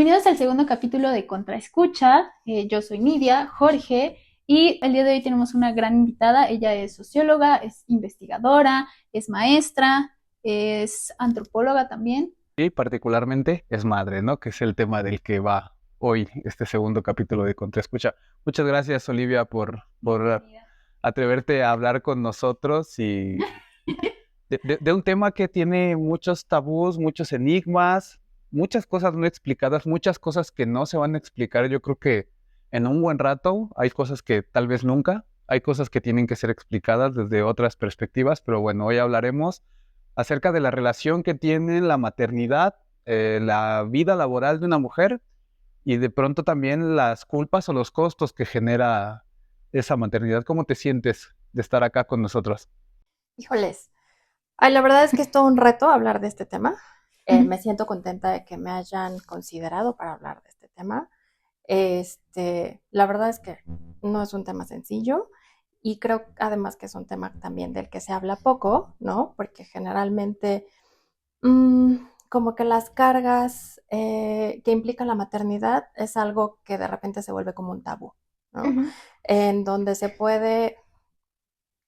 Bienvenidos al segundo capítulo de Contraescucha. Yo soy Nidia, Jorge, y el día de hoy tenemos una gran invitada. Ella es socióloga, es investigadora, es maestra, es antropóloga también. Y particularmente es madre, ¿no? Que es el tema del que va hoy este segundo capítulo de Contraescucha. Muchas gracias, Olivia, por Bienvenida. atreverte a hablar con nosotros y de un tema que tiene muchos tabús, muchos enigmas, muchas cosas no explicadas, muchas cosas que no se van a explicar. Yo creo que en un buen rato hay cosas que tal vez nunca, hay cosas que tienen que ser explicadas desde otras perspectivas, pero bueno, hoy hablaremos acerca de la relación que tiene la maternidad, la vida laboral de una mujer y de pronto también las culpas o los costos que genera esa maternidad. ¿Cómo te sientes de estar acá con nosotros? Híjoles, ay, la verdad es que es todo un reto hablar de este tema. Me siento contenta de que me hayan considerado para hablar de este tema. La verdad es que no es un tema sencillo y creo además que es un tema también del que se habla poco, ¿no? Porque generalmente mm, como que las cargas que implica la maternidad es algo que de repente se vuelve como un tabú, ¿no? Ujú. En donde se puede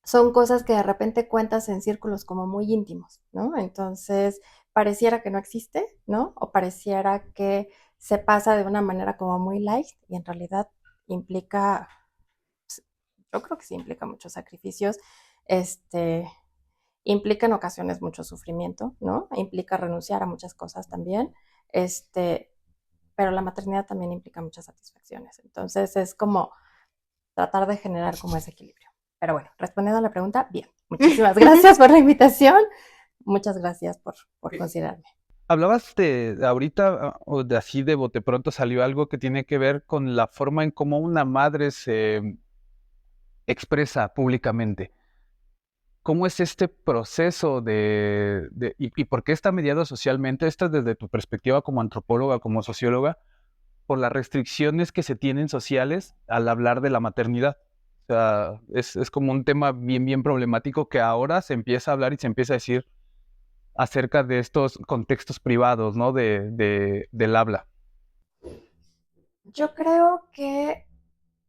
son cosas que de repente cuentas en círculos como muy íntimos, ¿no? Entonces, pareciera que no existe, ¿no? O pareciera que se pasa de una manera como muy light y en realidad implica, yo creo que sí implica muchos sacrificios, este, implica en ocasiones mucho sufrimiento, ¿no? Implica renunciar a muchas cosas también, este, pero la maternidad también implica muchas satisfacciones. Entonces, es como tratar de generar como ese equilibrio. Pero bueno, respondiendo a la pregunta, bien. Muchísimas gracias por la invitación. Muchas gracias por considerarme. Hablabas de ahorita, o de así de bote pronto salió algo que tiene que ver con la forma en cómo una madre se expresa públicamente. ¿Cómo es este proceso y por qué está mediado socialmente? Esto desde tu perspectiva como antropóloga, como socióloga, por las restricciones que se tienen sociales al hablar de la maternidad. O sea, es como un tema bien, bien problemático que ahora se empieza a hablar y se empieza a decir acerca de estos contextos privados, ¿no? Del habla. Yo creo que,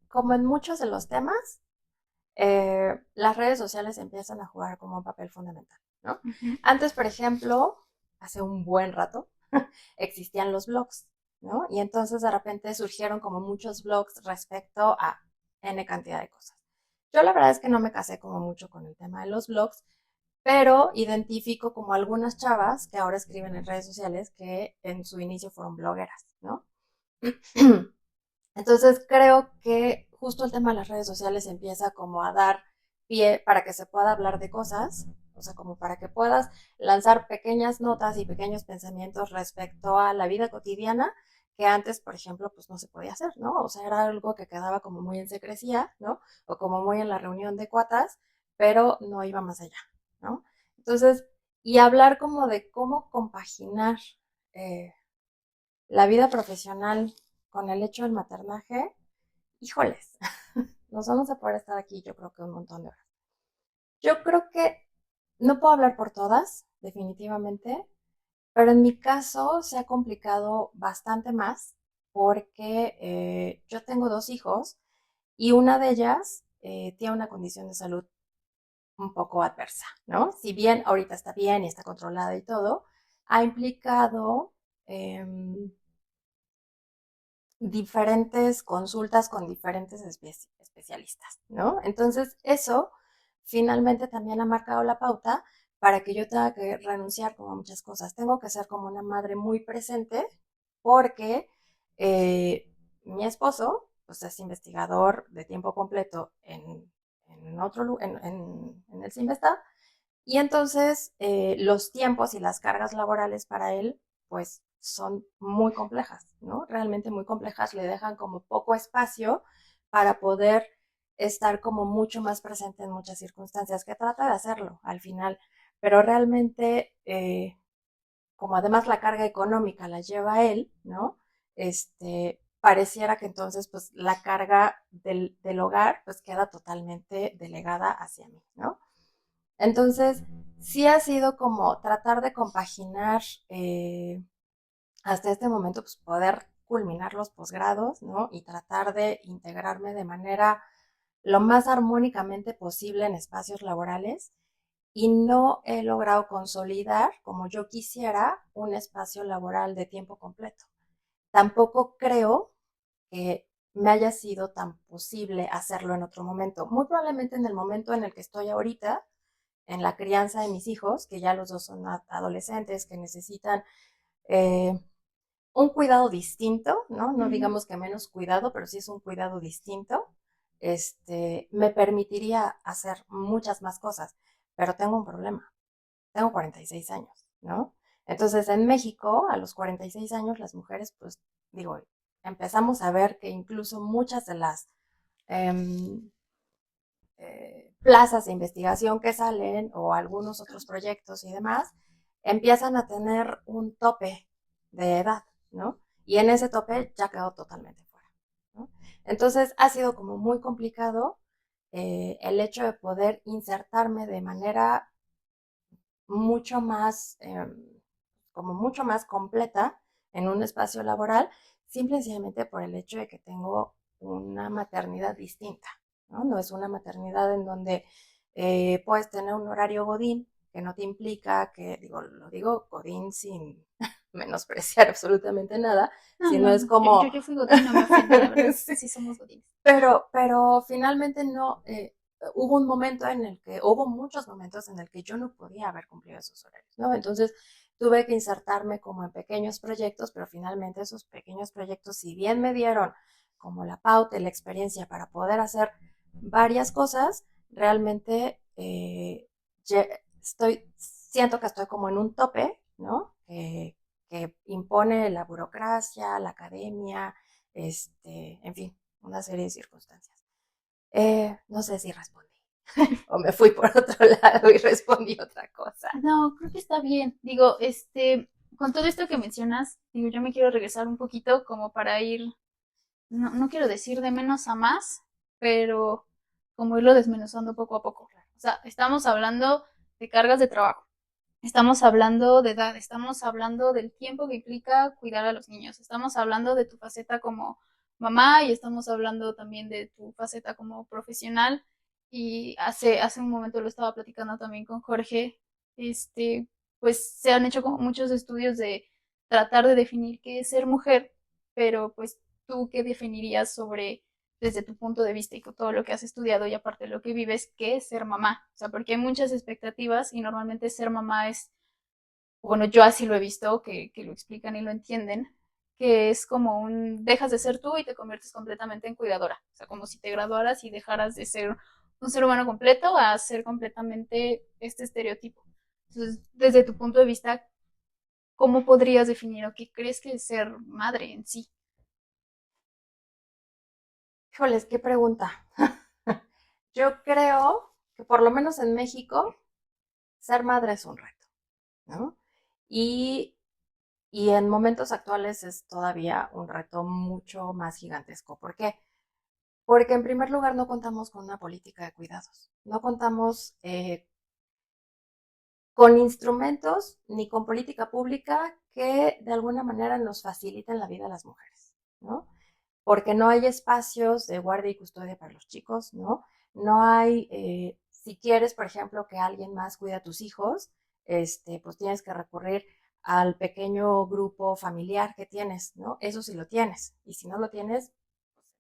como en muchos de los temas, las redes sociales empiezan a jugar como un papel fundamental, ¿no? Ujú. Antes, por ejemplo, hace un buen rato, existían los blogs, ¿no? Y entonces de repente surgieron como muchos blogs respecto a N cantidad de cosas. Yo la verdad es que no me casé como mucho con el tema de los blogs, pero identifico como algunas chavas que ahora escriben en redes sociales que en su inicio fueron blogueras, ¿no? Entonces creo que justo el tema de las redes sociales empieza como a dar pie para que se pueda hablar de cosas, o sea, como para que puedas lanzar pequeñas notas y pequeños pensamientos respecto a la vida cotidiana que antes, por ejemplo, pues no se podía hacer, ¿no? O sea, era algo que quedaba como muy en secrecía, ¿no? O como muy en la reunión de cuatas, pero no iba más allá, ¿no? Entonces, y hablar como de cómo compaginar eh, la vida profesional con el hecho del maternaje, híjoles, nos vamos a poder estar aquí yo creo que un montón de horas. Yo creo que no puedo hablar por todas, definitivamente, pero en mi caso se ha complicado bastante más porque yo tengo dos hijos y una de ellas tiene una condición de salud un poco adversa, ¿no? Si bien ahorita está bien y está controlada y todo, ha implicado eh, diferentes consultas con diferentes especialistas, ¿no? Entonces, eso finalmente también ha marcado la pauta para que yo tenga que renunciar como a muchas cosas. Tengo que ser como una madre muy presente porque mi esposo pues, es investigador de tiempo completo en otro en el CIMBESTA y entonces los tiempos y las cargas laborales para él, pues son muy complejas, ¿no? Realmente muy complejas, le dejan como poco espacio para poder estar como mucho más presente en muchas circunstancias, que trata de hacerlo al final, pero realmente, como además la carga económica la lleva él, ¿no? Pareciera que entonces pues la carga del hogar pues queda totalmente delegada hacia mí, ¿no? Entonces, sí ha sido como tratar de compaginar hasta este momento, pues poder culminar los posgrados, ¿no? Y tratar de integrarme de manera lo más armónicamente posible en espacios laborales y no he logrado consolidar, como yo quisiera, un espacio laboral de tiempo completo. Tampoco creo que me haya sido tan posible hacerlo en otro momento. Muy probablemente en el momento en el que estoy ahorita, en la crianza de mis hijos, que ya los dos son adolescentes, que necesitan eh, un cuidado distinto, ¿no? No digamos que menos cuidado, pero sí es un cuidado distinto. Me permitiría hacer muchas más cosas, pero tengo un problema. Tengo 46 años, ¿no? Entonces, en México, a los 46 años, las mujeres, pues, digo, empezamos a ver que incluso muchas de las eh, plazas de investigación que salen o algunos otros proyectos y demás, empiezan a tener un tope de edad, ¿no? Y en ese tope ya quedó totalmente fuera, ¿no? Entonces ha sido como muy complicado el hecho de poder insertarme de manera mucho más, como mucho más completa en un espacio laboral, simple y sencillamente por el hecho de que tengo una maternidad distinta, ¿no? No es una maternidad en donde puedes tener un horario godín que no te implica que, digo, lo digo godín sin menospreciar absolutamente nada, No, sino no, es no. Yo, como... yo fui Godín, no me ofende, la verdad. sí. Sí somos Godines. Pero finalmente no, hubo un momento en el que, hubo muchos momentos en el que yo no podía haber cumplido esos horarios, ¿no? Entonces tuve que insertarme como en pequeños proyectos, pero finalmente esos pequeños proyectos, si bien me dieron como la pauta y la experiencia para poder hacer varias cosas, realmente siento que estoy como en un tope, ¿no? Que impone la burocracia, la academia, en fin, una serie de circunstancias. No sé si respondí o me fui por otro lado y respondí otra cosa. No, creo que está bien. Digo, con todo esto que mencionas, digo, yo me quiero regresar un poquito como para ir, no, no quiero decir de menos a más, pero como irlo desmenuzando poco a poco. O sea, estamos hablando de cargas de trabajo, estamos hablando de edad, estamos hablando del tiempo que implica cuidar a los niños, estamos hablando de tu faceta como mamá y estamos hablando también de tu faceta como profesional. Y hace un momento lo estaba platicando también con Jorge, pues se han hecho como muchos estudios de tratar de definir qué es ser mujer, pero pues tú qué definirías sobre desde tu punto de vista y con todo lo que has estudiado y aparte de lo que vives, qué es ser mamá. O sea, porque hay muchas expectativas y normalmente ser mamá es, bueno, yo así lo he visto, que lo explican y lo entienden, que es como dejas de ser tú y te conviertes completamente en cuidadora. O sea, como si te graduaras y dejaras de ser un ser humano completo a ser completamente este estereotipo. Entonces, desde tu punto de vista, ¿cómo podrías definir o qué crees que es ser madre en sí? Híjoles, qué pregunta. Yo creo que por lo menos en México, ser madre es un reto, ¿no? Y, y en momentos actuales es todavía un reto mucho más gigantesco. ¿Por qué? Porque en primer lugar no contamos con una política de cuidados, no contamos con instrumentos ni con política pública que de alguna manera nos faciliten la vida a las mujeres, ¿no? Porque no hay espacios de guardia y custodia para los chicos, ¿no? No hay, si quieres, por ejemplo, que alguien más cuide a tus hijos, pues tienes que recurrir al pequeño grupo familiar que tienes, ¿no? Eso sí lo tienes. Y si no lo tienes,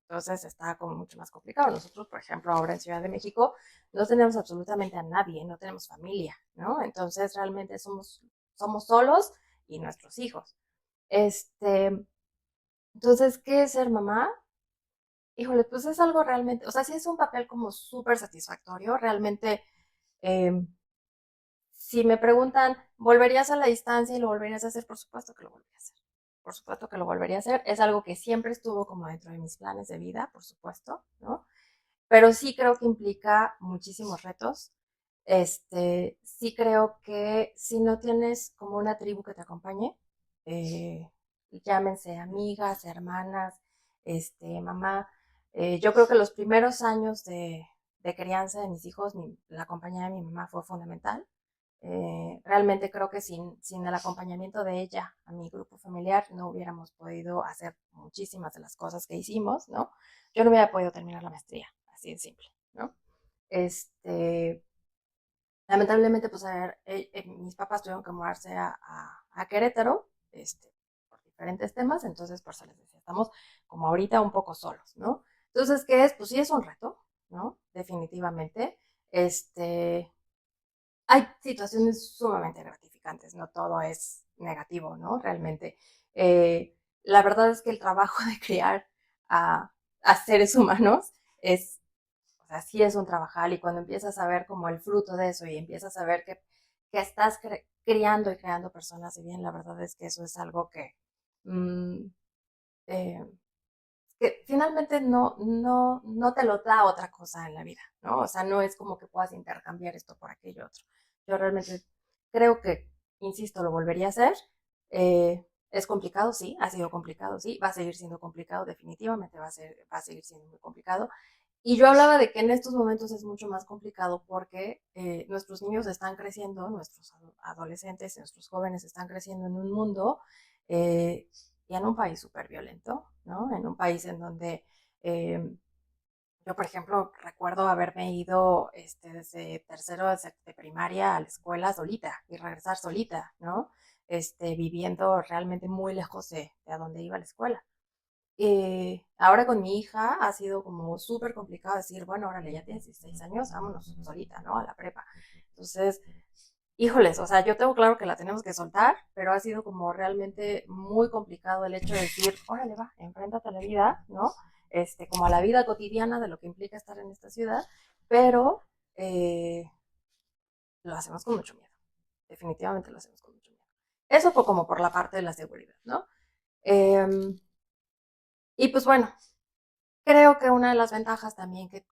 entonces está como mucho más complicado. Nosotros, por ejemplo, ahora en Ciudad de México, no tenemos absolutamente a nadie, no tenemos familia, ¿no? Entonces realmente somos solos y nuestros hijos. Entonces, ¿qué es ser mamá? Híjole, pues es algo realmente, o sea, sí es un papel como súper satisfactorio. Realmente, eh, si me preguntan, ¿volverías a la distancia y lo volverías a hacer? Por supuesto que lo volvería a hacer. Por supuesto que lo volvería a hacer. Es algo que siempre estuvo como dentro de mis planes de vida, por supuesto, ¿no? Pero sí creo que implica muchísimos retos. Sí creo que si no tienes como una tribu que te acompañe, eh, llámense amigas, hermanas, mamá, yo creo que los primeros años de crianza de mis hijos, la compañía de mi mamá fue fundamental. Realmente creo que sin el acompañamiento de ella a mi grupo familiar no hubiéramos podido hacer muchísimas de las cosas que hicimos, ¿no? Yo no hubiera podido terminar la maestría, así de simple, ¿no? Este, Lamentablemente, pues mis papás tuvieron que mudarse a Querétaro, por diferentes temas, entonces por eso les decía, estamos como ahorita un poco solos, ¿no? Entonces, ¿qué es? Pues sí es un reto, ¿no? Definitivamente. Este, Hay situaciones sumamente gratificantes, no todo es negativo, ¿no? Realmente. La verdad es que el trabajo de criar a seres humanos es, o sea, sí es un trabajal, y cuando empiezas a ver como el fruto de eso y empiezas a ver que estás criando y creando personas, y bien, la verdad es que eso es algo mm, eh, que finalmente no te lo da otra cosa en la vida, ¿no? O sea, no es como que puedas intercambiar esto por aquello otro. Yo realmente creo que, insisto, lo volvería a hacer. Es complicado, sí, ha sido complicado, sí, va a seguir siendo complicado, definitivamente va a seguir siendo muy complicado. Y yo hablaba de que en estos momentos es mucho más complicado porque nuestros niños están creciendo, nuestros adolescentes, nuestros jóvenes están creciendo en un mundo eh, y en un país súper violento, ¿no? En un país en donde yo, por ejemplo, recuerdo haberme ido desde tercero de primaria a la escuela solita y regresar solita, ¿no? Viviendo realmente muy lejos de a donde iba a la escuela. Ahora con mi hija ha sido como súper complicado decir, bueno, órale, ya tienes 16 años, vámonos solita, ¿no? A la prepa. Entonces, híjoles, o sea, yo tengo claro que la tenemos que soltar, pero ha sido como realmente muy complicado el hecho de decir, órale, va, enfréntate a la vida, ¿no? Como a la vida cotidiana de lo que implica estar en esta ciudad, pero eh, lo hacemos con mucho miedo. Definitivamente lo hacemos con mucho miedo. Eso fue como por la parte de la seguridad, ¿no? Eh, y pues bueno, creo que una de las ventajas también que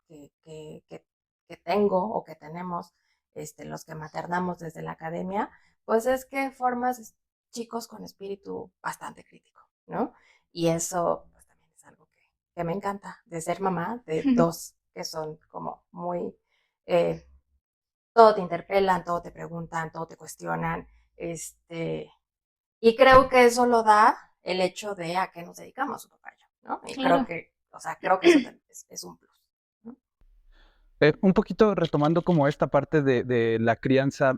tengo o que tenemos los que maternamos desde la academia, pues es que formas chicos con espíritu bastante crítico, ¿no? Y eso pues también es algo que me encanta de ser mamá de dos que son como muy, eh, todo te interpelan, todo te preguntan, todo te cuestionan, y creo que eso lo da el hecho de a qué nos dedicamos su papá y yo, ¿no? Y Claro. creo que eso es un plus, ¿no? Un poquito retomando como esta parte de la crianza,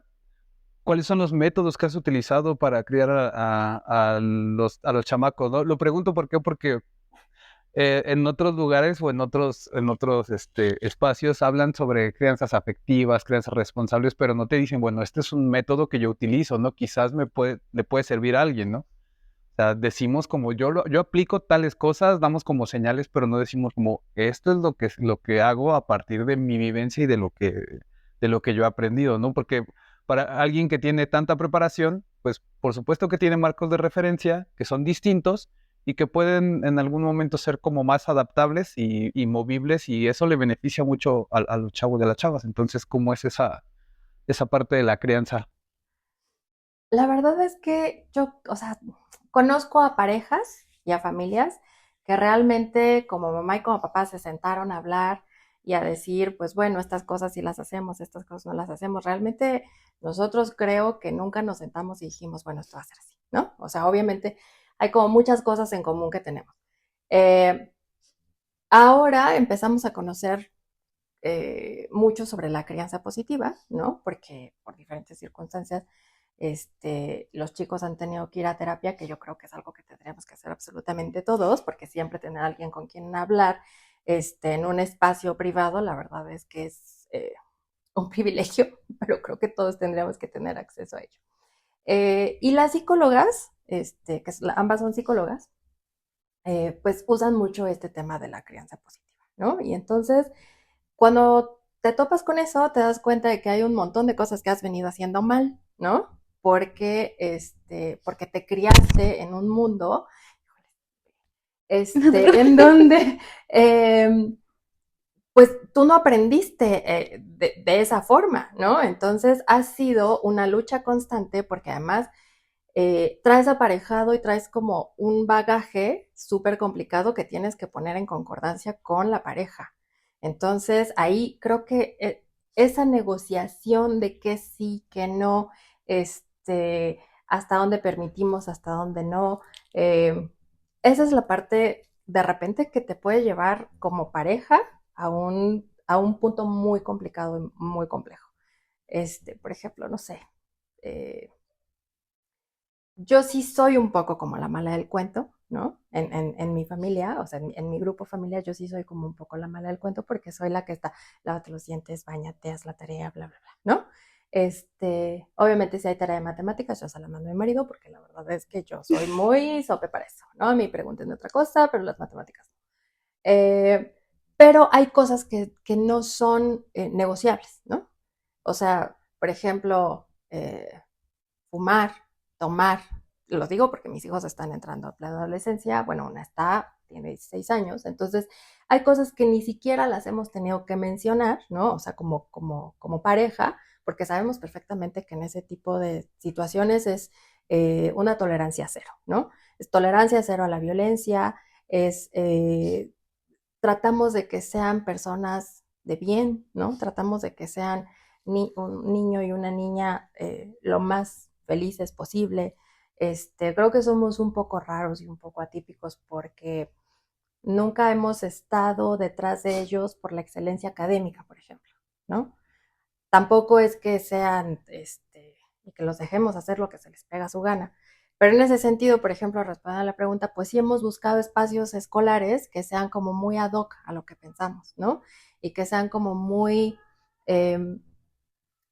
¿cuáles son los métodos que has utilizado para criar a los chamacos, no? Lo pregunto porque en otros lugares o en otros espacios hablan sobre crianzas afectivas, crianzas responsables, pero no te dicen, bueno, este es un método que yo utilizo, ¿no? Quizás le puede servir a alguien, ¿no? O sea, decimos como yo aplico tales cosas, damos como señales, pero no decimos como esto es lo que hago a partir de mi vivencia y de lo que yo he aprendido, ¿no? Porque para alguien que tiene tanta preparación, pues por supuesto que tiene marcos de referencia que son distintos y que pueden en algún momento ser como más adaptables y movibles, y eso le beneficia mucho a los chavos de las chavas. Entonces, ¿cómo es esa parte de la crianza? La verdad es que yo, o sea, conozco a parejas y a familias que realmente como mamá y como papá se sentaron a hablar y a decir, pues bueno, estas cosas sí las hacemos, estas cosas no las hacemos. Realmente nosotros creo que nunca nos sentamos y dijimos, bueno, esto va a ser así, ¿no? O sea, obviamente hay como muchas cosas en común que tenemos. Eh, Ahora empezamos a conocer mucho sobre la crianza positiva, ¿no? Porque por diferentes circunstancias, los chicos han tenido que ir a terapia, que yo creo que es algo que tendríamos que hacer absolutamente todos, porque siempre tener a alguien con quien hablar, en un espacio privado, la verdad es que es un privilegio, pero creo que todos tendríamos que tener acceso a ello. Y las psicólogas, ambas son psicólogas, pues usan mucho este tema de la crianza positiva, ¿no? Y entonces, cuando te topas con eso, te das cuenta de que hay un montón de cosas que has venido haciendo mal, ¿no? Porque te criaste en un mundo, No te en preocupes. donde, pues tú no aprendiste de esa forma, ¿no? Entonces ha sido una lucha constante porque además traes aparejado y traes como un bagaje súper complicado que tienes que poner en concordancia con la pareja. Entonces, ahí creo que esa negociación de qué sí, qué no, hasta dónde permitimos, hasta dónde no. eh, Esa es la parte de repente que te puede llevar como pareja a un punto muy complicado y muy complejo. Por ejemplo, no sé, eh, yo sí soy un poco como la mala del cuento, ¿no? En mi familia, o sea, en mi grupo familiar, yo sí soy como un poco la mala del cuento porque soy la que está, lávate los dientes, bañate, haz la tarea, bla, bla, bla, ¿no? Obviamente si hay tarea de matemáticas, yo se la mando a mi marido porque la verdad es que yo soy muy sope para eso, ¿no? A mí pregúntenme otra cosa, pero las matemáticas no. Eh, pero hay cosas que no son negociables, ¿no? O sea, por ejemplo, fumar, tomar. Lo digo porque mis hijos están entrando a la adolescencia. Bueno, una tiene 16 años. Entonces, hay cosas que ni siquiera las hemos tenido que mencionar, ¿no? O sea, como pareja, porque sabemos perfectamente que en ese tipo de situaciones es una tolerancia cero, ¿no? Es tolerancia cero a la violencia, tratamos de que sean personas de bien, ¿no? Tratamos de que sean un niño y una niña lo más felices posible. Creo que somos un poco raros y un poco atípicos porque nunca hemos estado detrás de ellos por la excelencia académica, por ejemplo, ¿no? Tampoco es que sean, y que los dejemos hacer lo que se les pega a su gana. Pero en ese sentido, por ejemplo, respondiendo a la pregunta, pues sí hemos buscado espacios escolares que sean como muy ad hoc a lo que pensamos, ¿no? Y que sean como muy eh,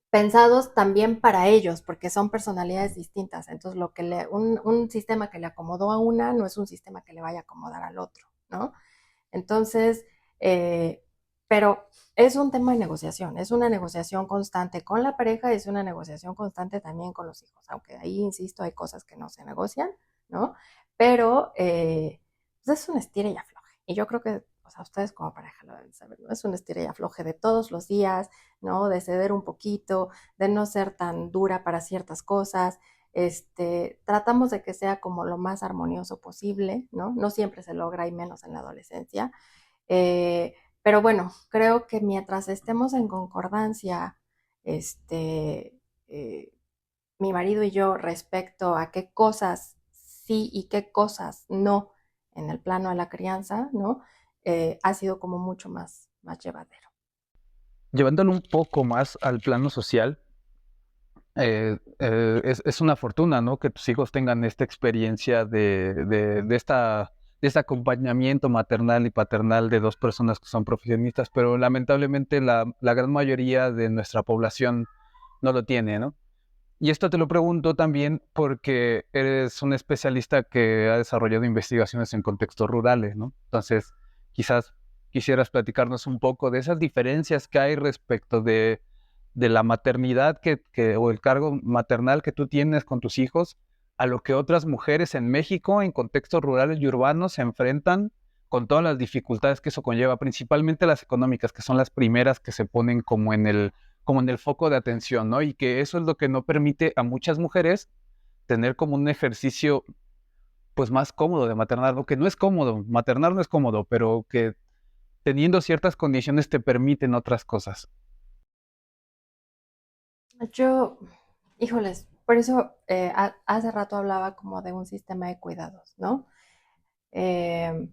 pensados también para ellos, porque son personalidades distintas. Entonces, un sistema que le acomodó a una no es un sistema que le vaya a acomodar al otro, ¿no? Entonces, eh, pero es un tema de negociación, es una negociación constante con la pareja, es una negociación constante también con los hijos, aunque ahí, insisto, hay cosas que no se negocian, ¿no? Pero pues es un estira y afloje. Y yo creo que, o sea, ustedes como pareja lo deben saber, ¿no? Es un estira y afloje de todos los días, ¿no? De ceder un poquito, de no ser tan dura para ciertas cosas. Tratamos de que sea como lo más armonioso posible, ¿no? No siempre se logra y menos en la adolescencia. Eh, pero bueno, creo que mientras estemos en concordancia, este, eh, mi marido y yo respecto a qué cosas sí y qué cosas no en el plano de la crianza, ¿no? Ha sido como mucho más llevadero. Llevándolo un poco más al plano social, es una fortuna, ¿no? Que tus hijos tengan esta experiencia de este acompañamiento maternal y paternal de dos personas que son profesionistas, pero lamentablemente la gran mayoría de nuestra población no lo tiene, ¿no? Y esto te lo pregunto también porque eres un especialista que ha desarrollado investigaciones en contextos rurales, ¿no? Entonces, quizás quisieras platicarnos un poco de esas diferencias que hay respecto de la maternidad o el cargo maternal que tú tienes con tus hijos a lo que otras mujeres en México en contextos rurales y urbanos se enfrentan con todas las dificultades que eso conlleva, principalmente las económicas, que son las primeras que se ponen como en el foco de atención, ¿no? Y que eso es lo que no permite a muchas mujeres tener como un ejercicio pues más cómodo de maternar, lo que no es cómodo, maternar no es cómodo, pero que teniendo ciertas condiciones te permiten otras cosas. Yo, híjoles, por eso hace rato hablaba como de un sistema de cuidados, ¿no? Eh,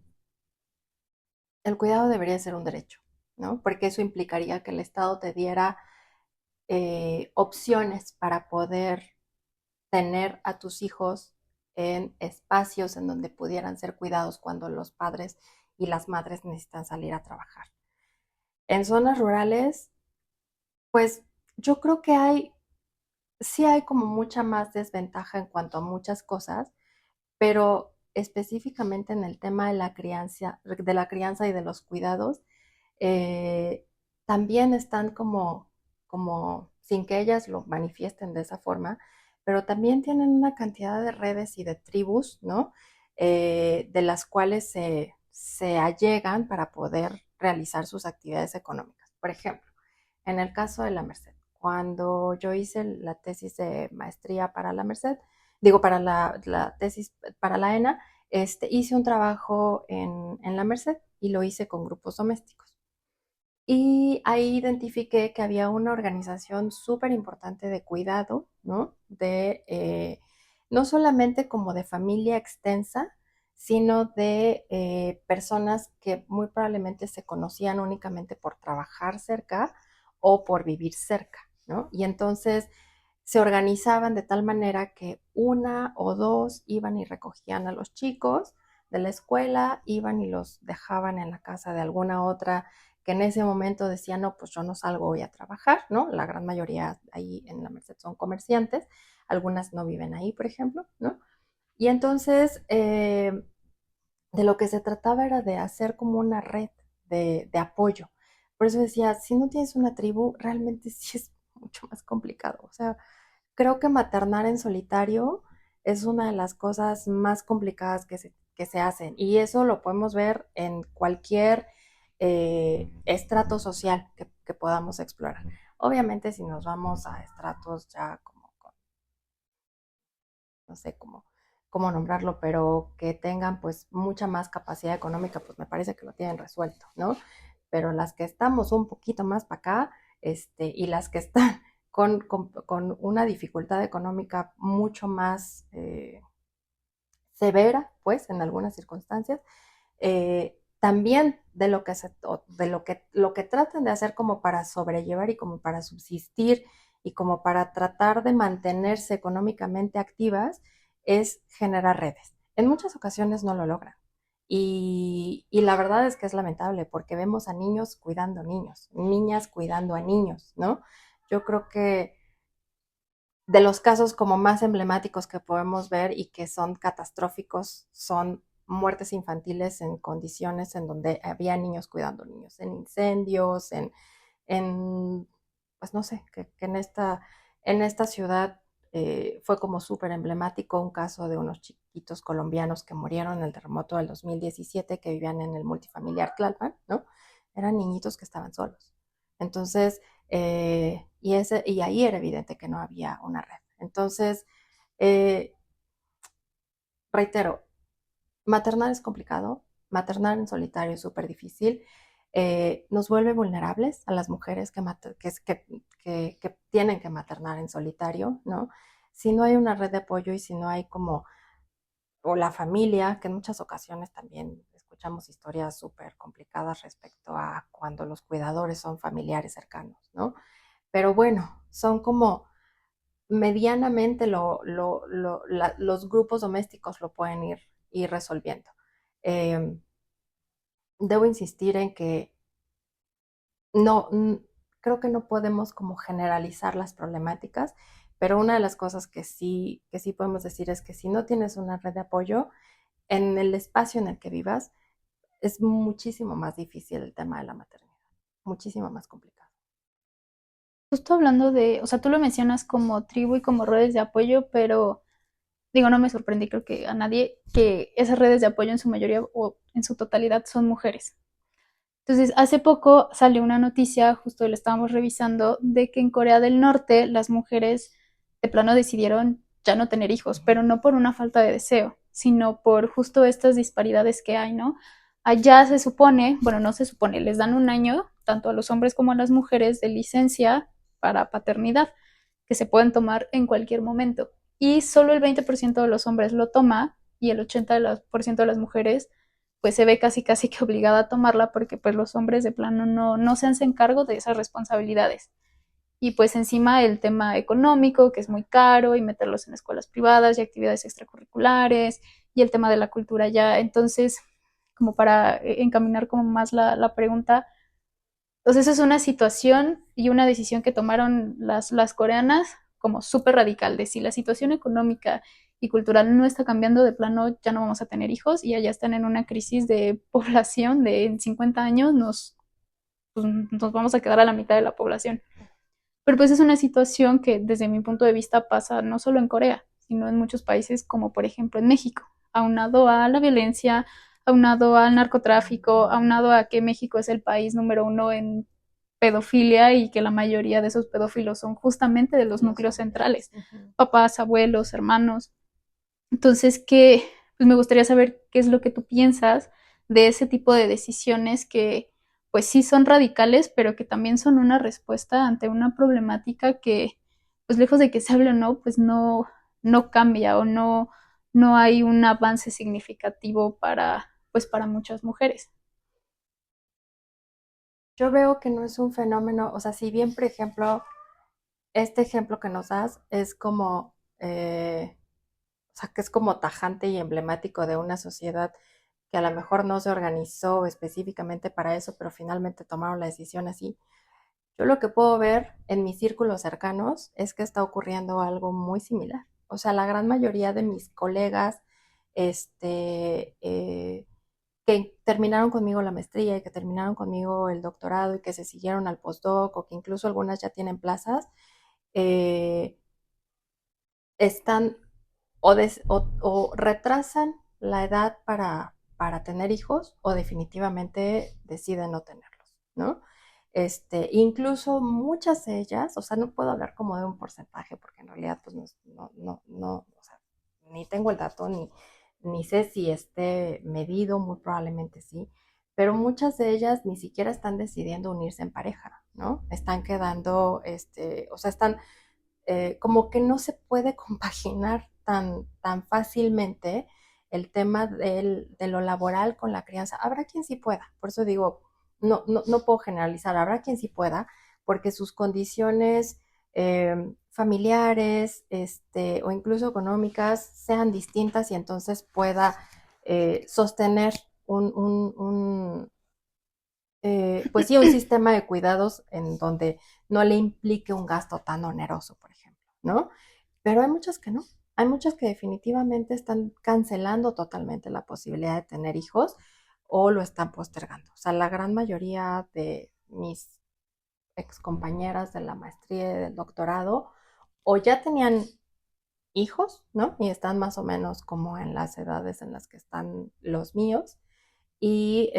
el cuidado debería ser un derecho, ¿no? Porque eso implicaría que el Estado te diera opciones para poder tener a tus hijos en espacios en donde pudieran ser cuidados cuando los padres y las madres necesitan salir a trabajar. En zonas rurales, pues yo creo que sí hay como mucha más desventaja en cuanto a muchas cosas, pero específicamente en el tema de la crianza y de los cuidados, eh, también están como, sin que ellas lo manifiesten de esa forma, pero también tienen una cantidad de redes y de tribus, ¿no? De las cuales se allegan para poder realizar sus actividades económicas. Por ejemplo, en el caso de la Merced, cuando yo hice la tesis de maestría para la Merced, digo, para la tesis para la ENA, hice un trabajo en la Merced y lo hice con grupos domésticos. Y ahí identifiqué que había una organización súper importante de cuidado, ¿no? No solamente como de familia extensa, sino de personas que muy probablemente se conocían únicamente por trabajar cerca o por vivir cerca, ¿no? Y entonces se organizaban de tal manera que una o dos iban y recogían a los chicos de la escuela, iban y los dejaban en la casa de alguna otra que en ese momento decía, no, pues yo no salgo hoy a trabajar, ¿no? La gran mayoría ahí en la Merced son comerciantes, algunas no viven ahí, por ejemplo, ¿no? Y entonces, de lo que se trataba era de hacer como una red de apoyo. Por eso decía, si no tienes una tribu, realmente sí es mucho más complicado. O sea, creo que maternar en solitario es una de las cosas más complicadas que se hacen. Y eso lo podemos ver en cualquier estrato social que podamos explorar. Obviamente, si nos vamos a estratos ya como, no sé cómo nombrarlo, pero que tengan pues mucha más capacidad económica, pues me parece que lo tienen resuelto, ¿no? Pero las que estamos un poquito más para acá, y las que están con una dificultad económica mucho más severa, pues, en algunas circunstancias, también lo que tratan de hacer como para sobrellevar y como para subsistir y como para tratar de mantenerse económicamente activas es generar redes. En muchas ocasiones no lo logran. Y la verdad es que es lamentable porque vemos a niños cuidando niños, niñas cuidando a niños, ¿no? Yo creo que de los casos como más emblemáticos que podemos ver y que son catastróficos son muertes infantiles en condiciones en donde había niños cuidando niños, en incendios, en pues no sé, que en esta ciudad fue como súper emblemático un caso de unos chiquitos colombianos que murieron en el terremoto del 2017 que vivían en el multifamiliar Tlalpan, ¿no? Eran niñitos que estaban solos. Entonces, y ahí era evidente que no había una red. Entonces, eh, reitero, maternar es complicado, maternar en solitario es súper difícil, nos vuelve vulnerables a las mujeres que tienen que maternar en solitario, ¿no? Si no hay una red de apoyo y si no hay como, o la familia, que en muchas ocasiones también escuchamos historias súper complicadas respecto a cuando los cuidadores son familiares cercanos, ¿no? Pero bueno, son como medianamente los grupos domésticos lo pueden ir resolviendo. Eh, Debo insistir en que no, creo que no podemos como generalizar las problemáticas, pero una de las cosas que sí podemos decir es que si no tienes una red de apoyo en el espacio en el que vivas, es muchísimo más difícil el tema de la maternidad, muchísimo más complicado. Justo hablando de, o sea, tú lo mencionas como tribu y como redes de apoyo, pero digo, no me sorprendí, creo que a nadie, que esas redes de apoyo en su mayoría o en su totalidad son mujeres. Entonces, hace poco salió una noticia, justo lo estábamos revisando, de que en Corea del Norte las mujeres de plano decidieron ya no tener hijos, pero no por una falta de deseo, sino por justo estas disparidades que hay, ¿no? Allá se supone, bueno, no se supone, les dan un año, tanto a los hombres como a las mujeres, de licencia para paternidad, que se pueden tomar en cualquier momento. Y solo el 20% de los hombres lo toma y el 80% de las mujeres pues se ve casi casi que obligada a tomarla porque pues los hombres de plano no se hacen cargo de esas responsabilidades. Y pues encima el tema económico, que es muy caro, y meterlos en escuelas privadas y actividades extracurriculares, y el tema de la cultura ya. Entonces, como para encaminar como más la pregunta, entonces es una situación y una decisión que tomaron las coreanas como súper radical, de si la situación económica y cultural no está cambiando de plano, ya no vamos a tener hijos y allá están en una crisis de población de en 50 años pues, nos vamos a quedar a la mitad de la población. Pero pues es una situación que desde mi punto de vista pasa no solo en Corea, sino en muchos países como por ejemplo en México, aunado a la violencia, aunado al narcotráfico, aunado a que México es el país número uno en pedofilia y que la mayoría de esos pedófilos son justamente de los núcleos centrales, papás, abuelos, hermanos. Entonces, pues me gustaría saber qué es lo que tú piensas de ese tipo de decisiones que pues sí son radicales, pero que también son una respuesta ante una problemática que, pues lejos de que se hable o no, pues no cambia o no hay un avance significativo pues para muchas mujeres. Yo veo que no es un fenómeno, o sea, si bien, por ejemplo, este ejemplo que nos das es como, o sea, que es como tajante y emblemático de una sociedad que a lo mejor no se organizó específicamente para eso, pero finalmente tomaron la decisión así. Yo lo que puedo ver en mis círculos cercanos es que está ocurriendo algo muy similar. O sea, la gran mayoría de mis colegas, este, que terminaron conmigo la maestría y que terminaron conmigo el doctorado y que se siguieron al postdoc o que incluso algunas ya tienen plazas, eh, están o retrasan la edad para tener hijos o definitivamente deciden no tenerlos, ¿no? Incluso muchas de ellas, o sea, no puedo hablar como de un porcentaje porque en realidad pues no, o sea, ni tengo el dato ni sé si esté medido, muy probablemente sí, pero muchas de ellas ni siquiera están decidiendo unirse en pareja, ¿no? Están quedando, o sea, están como que no se puede compaginar tan fácilmente el tema de lo laboral con la crianza. Habrá quien sí pueda, por eso digo, no puedo generalizar, habrá quien sí pueda, porque sus condiciones familiares o incluso económicas sean distintas y entonces pueda sostener pues sí, un sistema de cuidados en donde no le implique un gasto tan oneroso, por ejemplo, ¿no? Pero hay muchas que no. Hay muchas que definitivamente están cancelando totalmente la posibilidad de tener hijos o lo están postergando. O sea, la gran mayoría de mis excompañeras de la maestría y del doctorado o ya tenían hijos, ¿no? Y están más o menos como en las edades en las que están los míos, y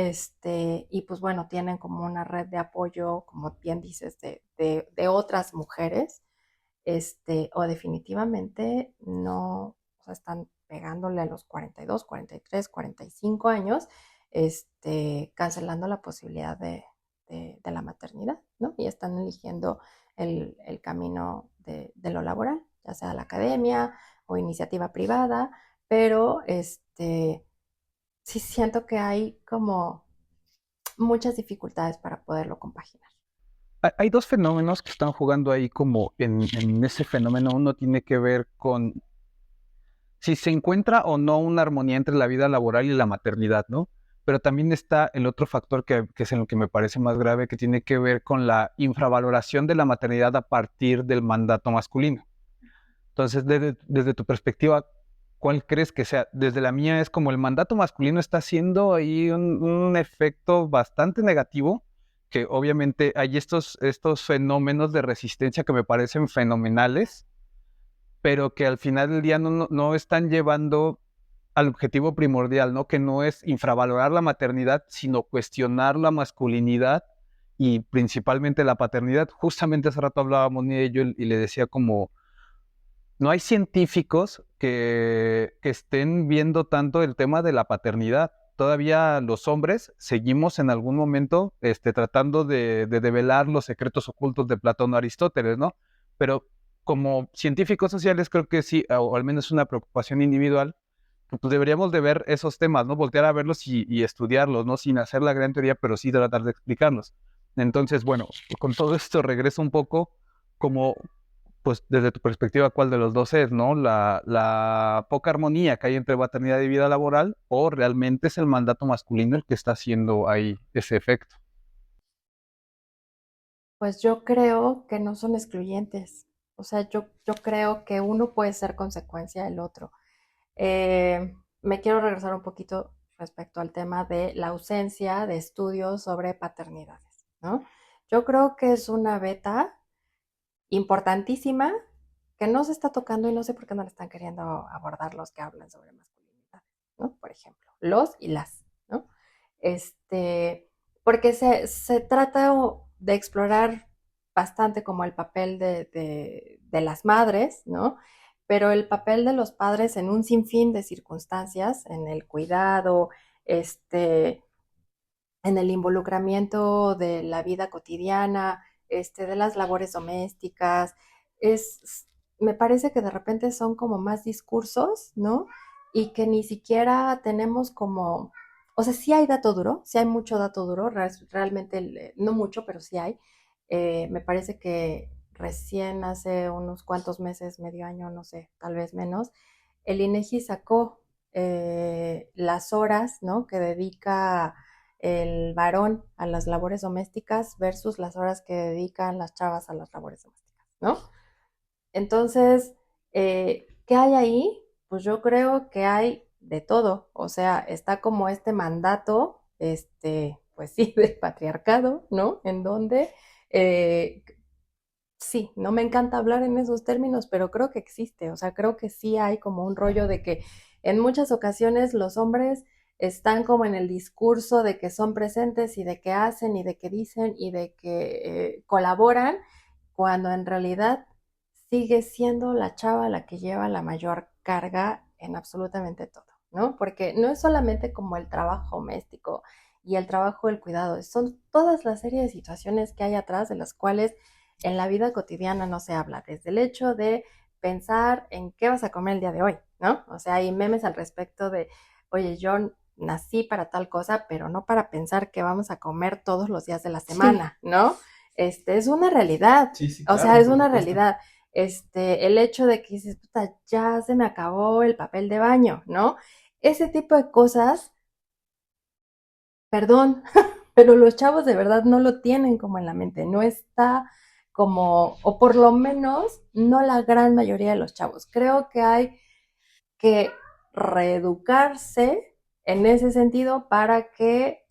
pues bueno, tienen como una red de apoyo, como bien dices, de otras mujeres, o definitivamente no, o sea, están pegándole a los 42, 43, 45 años, cancelando la posibilidad de la maternidad, ¿no? Y están eligiendo el camino de lo laboral, ya sea la academia o iniciativa privada, pero sí siento que hay como muchas dificultades para poderlo compaginar. Hay dos fenómenos que están jugando ahí como en ese fenómeno. Uno tiene que ver con si se encuentra o no una armonía entre la vida laboral y la maternidad, ¿no? Pero también está el otro factor que es en lo que me parece más grave, que tiene que ver con la infravaloración de la maternidad a partir del mandato masculino. Entonces, desde tu perspectiva, ¿cuál crees que sea? Desde la mía es como el mandato masculino está haciendo ahí un efecto bastante negativo, que obviamente hay estos fenómenos de resistencia que me parecen fenomenales, pero que al final del día no están llevando al objetivo primordial, ¿no? Que no es infravalorar la maternidad, sino cuestionar la masculinidad y principalmente la paternidad. Justamente hace rato hablábamos ni de ello y le decía como, no hay científicos que estén viendo tanto el tema de la paternidad. Todavía los hombres seguimos en algún momento tratando de develar los secretos ocultos de Platón o Aristóteles, ¿no? Pero como científicos sociales creo que sí, o al menos una preocupación individual, pues deberíamos de ver esos temas, ¿no? Voltear a verlos y estudiarlos, ¿no? Sin hacer la gran teoría, pero sí tratar de explicarlos. Entonces, bueno, con todo esto regreso un poco como, pues desde tu perspectiva, ¿cuál de los dos es, no? La poca armonía que hay entre maternidad y vida laboral, o realmente es el mandato masculino el que está haciendo ahí ese efecto. Pues yo creo que no son excluyentes. O sea, yo creo que uno puede ser consecuencia del otro. Me quiero regresar un poquito respecto al tema de la ausencia de estudios sobre paternidades, ¿no? Yo creo que es una beta importantísima que no se está tocando y no sé por qué no la están queriendo abordar los que hablan sobre masculinidad, ¿no? Por ejemplo, los y las, ¿no? Porque se trata de explorar bastante como el papel de las madres, ¿no? Pero el papel de los padres en un sinfín de circunstancias, en el cuidado, este, en el involucramiento de la vida cotidiana, de las labores domésticas. Es, Me parece que de repente son como más discursos, ¿no? Y que ni siquiera tenemos como, o sea, sí hay dato duro, sí hay mucho dato duro, realmente, no mucho, pero sí hay. Me parece que recién hace unos cuantos meses, medio año, no sé, tal vez menos, el INEGI sacó las horas, ¿no? Que dedica el varón a las labores domésticas versus las horas que dedican las chavas a las labores domésticas, ¿no? Entonces, ¿qué hay ahí? Pues yo creo que hay de todo, o sea, está como este mandato, pues sí, del patriarcado, ¿no? En donde, eh, sí, no me encanta hablar en esos términos, pero creo que existe, o sea, creo que sí hay como un rollo de que en muchas ocasiones los hombres están como en el discurso de que son presentes y de que hacen y de que dicen y de que colaboran, cuando en realidad sigue siendo la chava la que lleva la mayor carga en absolutamente todo, ¿no? Porque no es solamente como el trabajo doméstico y el trabajo del cuidado, son todas las serie de situaciones que hay atrás de las cuales en la vida cotidiana no se habla, desde el hecho de pensar en qué vas a comer el día de hoy, ¿no? O sea, hay memes al respecto de, oye, yo nací para tal cosa, pero no para pensar que vamos a comer todos los días de la Sí. semana, ¿no? Es una realidad, Sí, sí, o sea, claro, es por una supuesto. realidad. El hecho de que dices, puta, ya se me acabó el papel de baño, ¿no? Ese tipo de cosas, perdón, pero los chavos de verdad no lo tienen como en la mente, no está como, o por lo menos no la gran mayoría de los chavos. Creo que hay que reeducarse en ese sentido para que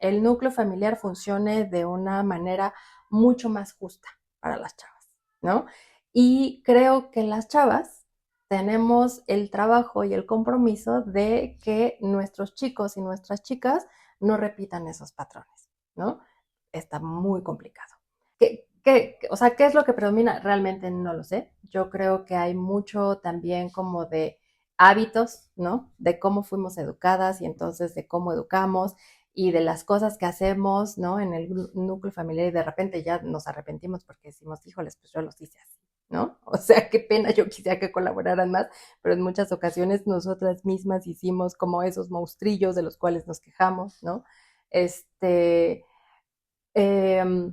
el núcleo familiar funcione de una manera mucho más justa para las chavas, ¿no? Y creo que las chavas tenemos el trabajo y el compromiso de que nuestros chicos y nuestras chicas no repitan esos patrones, ¿no? Está muy complicado. O sea, ¿qué es lo que predomina? Realmente no lo sé. Yo creo que hay mucho también como de hábitos, ¿no? De cómo fuimos educadas y entonces de cómo educamos y de las cosas que hacemos, ¿no? En el núcleo familiar y de repente ya nos arrepentimos porque decimos, híjoles, pues yo los hice así, ¿no? O sea, qué pena, yo quisiera que colaboraran más, pero en muchas ocasiones nosotras mismas hicimos como esos monstrillos de los cuales nos quejamos, ¿no? Este, eh,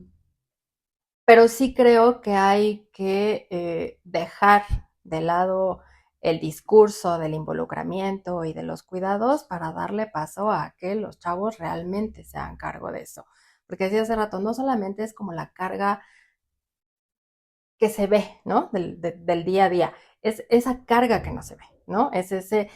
pero sí creo que hay que dejar de lado el discurso del involucramiento y de los cuidados para darle paso a que los chavos realmente se hagan cargo de eso. Porque decía hace rato, no solamente es como la carga que se ve, ¿no? Del día a día, es esa carga que no se ve, ¿no? Es ese,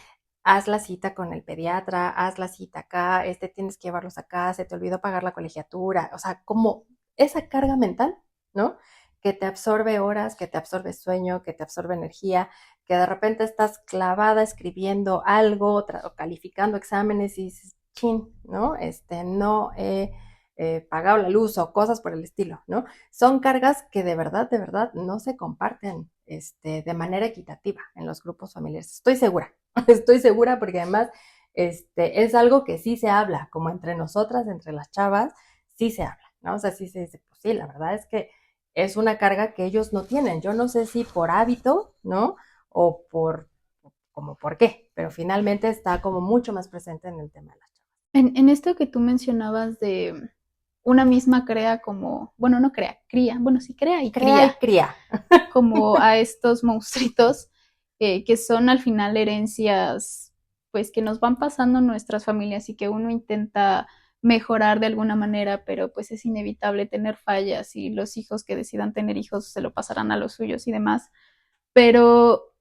haz la cita con el pediatra, haz la cita acá, tienes que llevarlos acá, se te olvidó pagar la colegiatura, o sea, como esa carga mental, ¿no? Que te absorbe horas, que te absorbe sueño, que te absorbe energía, que de repente estás clavada escribiendo algo o calificando exámenes y dices, chin, ¿no? No he pagado la luz o cosas por el estilo, ¿no? Son cargas que de verdad, no se comparten de manera equitativa en los grupos familiares. Estoy segura, estoy segura porque además es algo que sí se habla, como entre nosotras, entre las chavas, sí se habla, ¿no? O sea, sí se dice, pues sí, la verdad es que es una carga que ellos no tienen. Yo no sé si por hábito, ¿no? O como por qué, pero finalmente está como mucho más presente en el tema de las chavas. En esto que tú mencionabas de una misma crea como, bueno, no crea, cría, bueno, sí crea y Crea y cría cría. como a estos monstruitos que son al final herencias pues que nos van pasando nuestras familias y que uno intenta mejorar de alguna manera, pero pues es inevitable tener fallas y los hijos que decidan tener hijos se lo pasarán a los suyos y demás. Pero,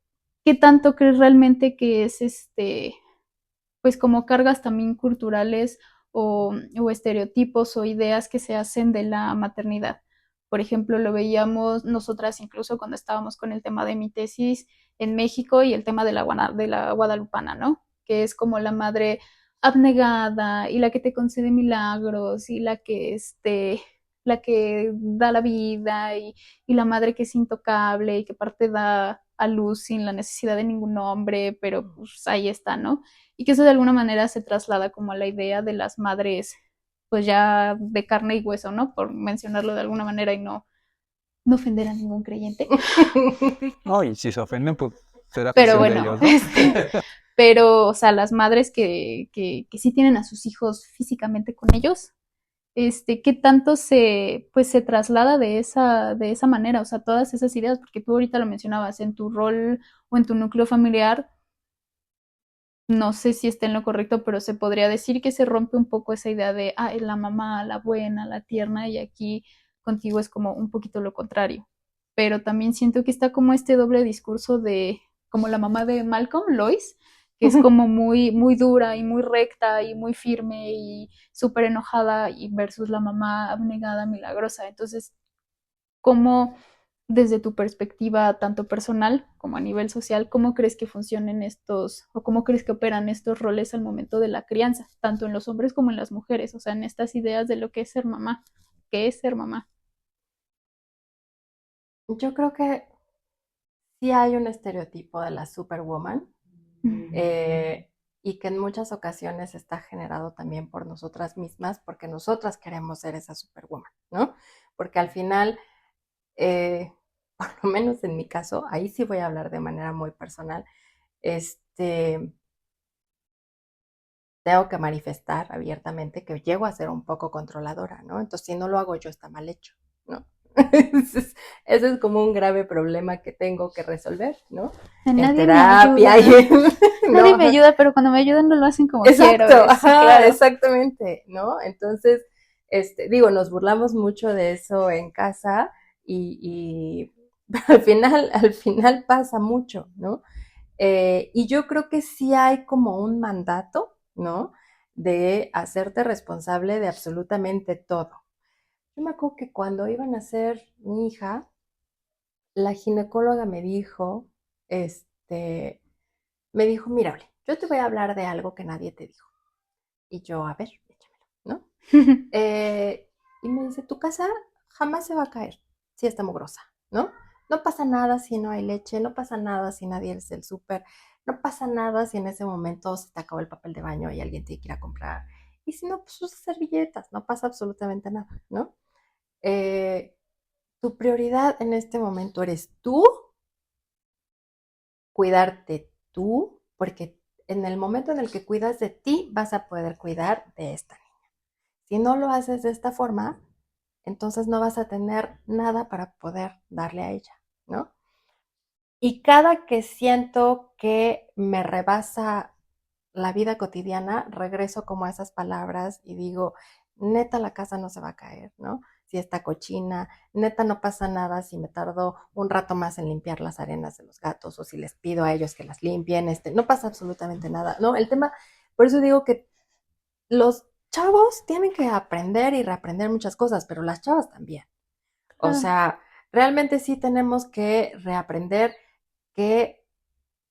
¿qué tanto crees realmente que es pues como cargas también culturales o estereotipos o ideas que se hacen de la maternidad? Por ejemplo, lo veíamos nosotras incluso cuando estábamos con el tema de mi tesis en México y el tema de la guadalupana, ¿no? Que es como la madre abnegada y la que te concede milagros y la que da la vida y la madre que es intocable y que parte da a luz sin la necesidad de ningún hombre, pero pues ahí está, ¿no? Y que eso de alguna manera se traslada como a la idea de las madres pues ya de carne y hueso, ¿no? Por mencionarlo de alguna manera y no ofender a ningún creyente. No, y si se ofenden, pues será Pero cuestión de bueno, ellos, ¿no? pero, o sea, las madres que sí tienen a sus hijos físicamente con ellos, qué tanto pues se traslada de esa manera, o sea, todas esas ideas, porque tú ahorita lo mencionabas, en tu rol o en tu núcleo familiar, no sé si está en lo correcto, pero se podría decir que se rompe un poco esa idea de, la mamá, la buena, la tierna, y aquí contigo es como un poquito lo contrario. Pero también siento que está como este doble discurso de, como la mamá de Malcolm, Lois, que es como muy, muy dura y muy recta y muy firme y súper enojada, y versus la mamá abnegada, milagrosa. Entonces, ¿cómo, desde tu perspectiva, tanto personal como a nivel social, cómo crees que funcionen estos, o cómo crees que operan estos roles al momento de la crianza, tanto en los hombres como en las mujeres, o sea, en estas ideas de lo que es ser mamá? ¿Qué es ser mamá? Yo creo que sí hay un estereotipo de la superwoman, eh, y que en muchas ocasiones está generado también por nosotras mismas, porque nosotras queremos ser esa superwoman, ¿no? Porque al final, eh, por lo menos en mi caso, ahí sí voy a hablar de manera muy personal, este, tengo que manifestar abiertamente que llego a ser un poco controladora, ¿no? Entonces, si no lo hago yo, está mal hecho, ¿no? Ese es como un grave problema que tengo que resolver, ¿no? En Nadie me terapia ayuda. y Nadie no, me ayuda, pero cuando me ayudan no lo hacen como quiero. exacto, Sí, ajá, claro. exactamente, ¿no? Entonces, digo, nos burlamos mucho de eso en casa y al final pasa mucho, ¿no? Y yo creo que sí hay como un mandato, ¿no? De hacerte responsable de absolutamente todo. Yo me acuerdo que cuando iban a ser mi hija, la ginecóloga me dijo, mira, yo te voy a hablar de algo que nadie te dijo. Y yo, a ver, échamelo, ¿no? Y me dice, tu casa jamás se va a caer si está mugrosa, ¿no? No pasa nada si no hay leche, no pasa nada si nadie es el súper, no pasa nada si en ese momento se te acabó el papel de baño y alguien tiene que ir a comprar. Y si no, pues usas servilletas, no pasa absolutamente nada, ¿no? Eh, Tu prioridad en este momento eres tú, cuidarte tú, porque en el momento en el que cuidas de ti, vas a poder cuidar de esta niña. Si no lo haces de esta forma, entonces no vas a tener nada para poder darle a ella, ¿no? Y cada que siento que me rebasa la vida cotidiana, regreso como a esas palabras y digo, neta la casa no se va a caer, ¿no? Si está cochina, neta no pasa nada si me tardo un rato más en limpiar las arenas de los gatos o si les pido a ellos que las limpien, no pasa absolutamente nada, ¿no? El tema, por eso digo que los chavos tienen que aprender y reaprender muchas cosas, pero las chavas también. O Ah, sea, realmente sí tenemos que reaprender que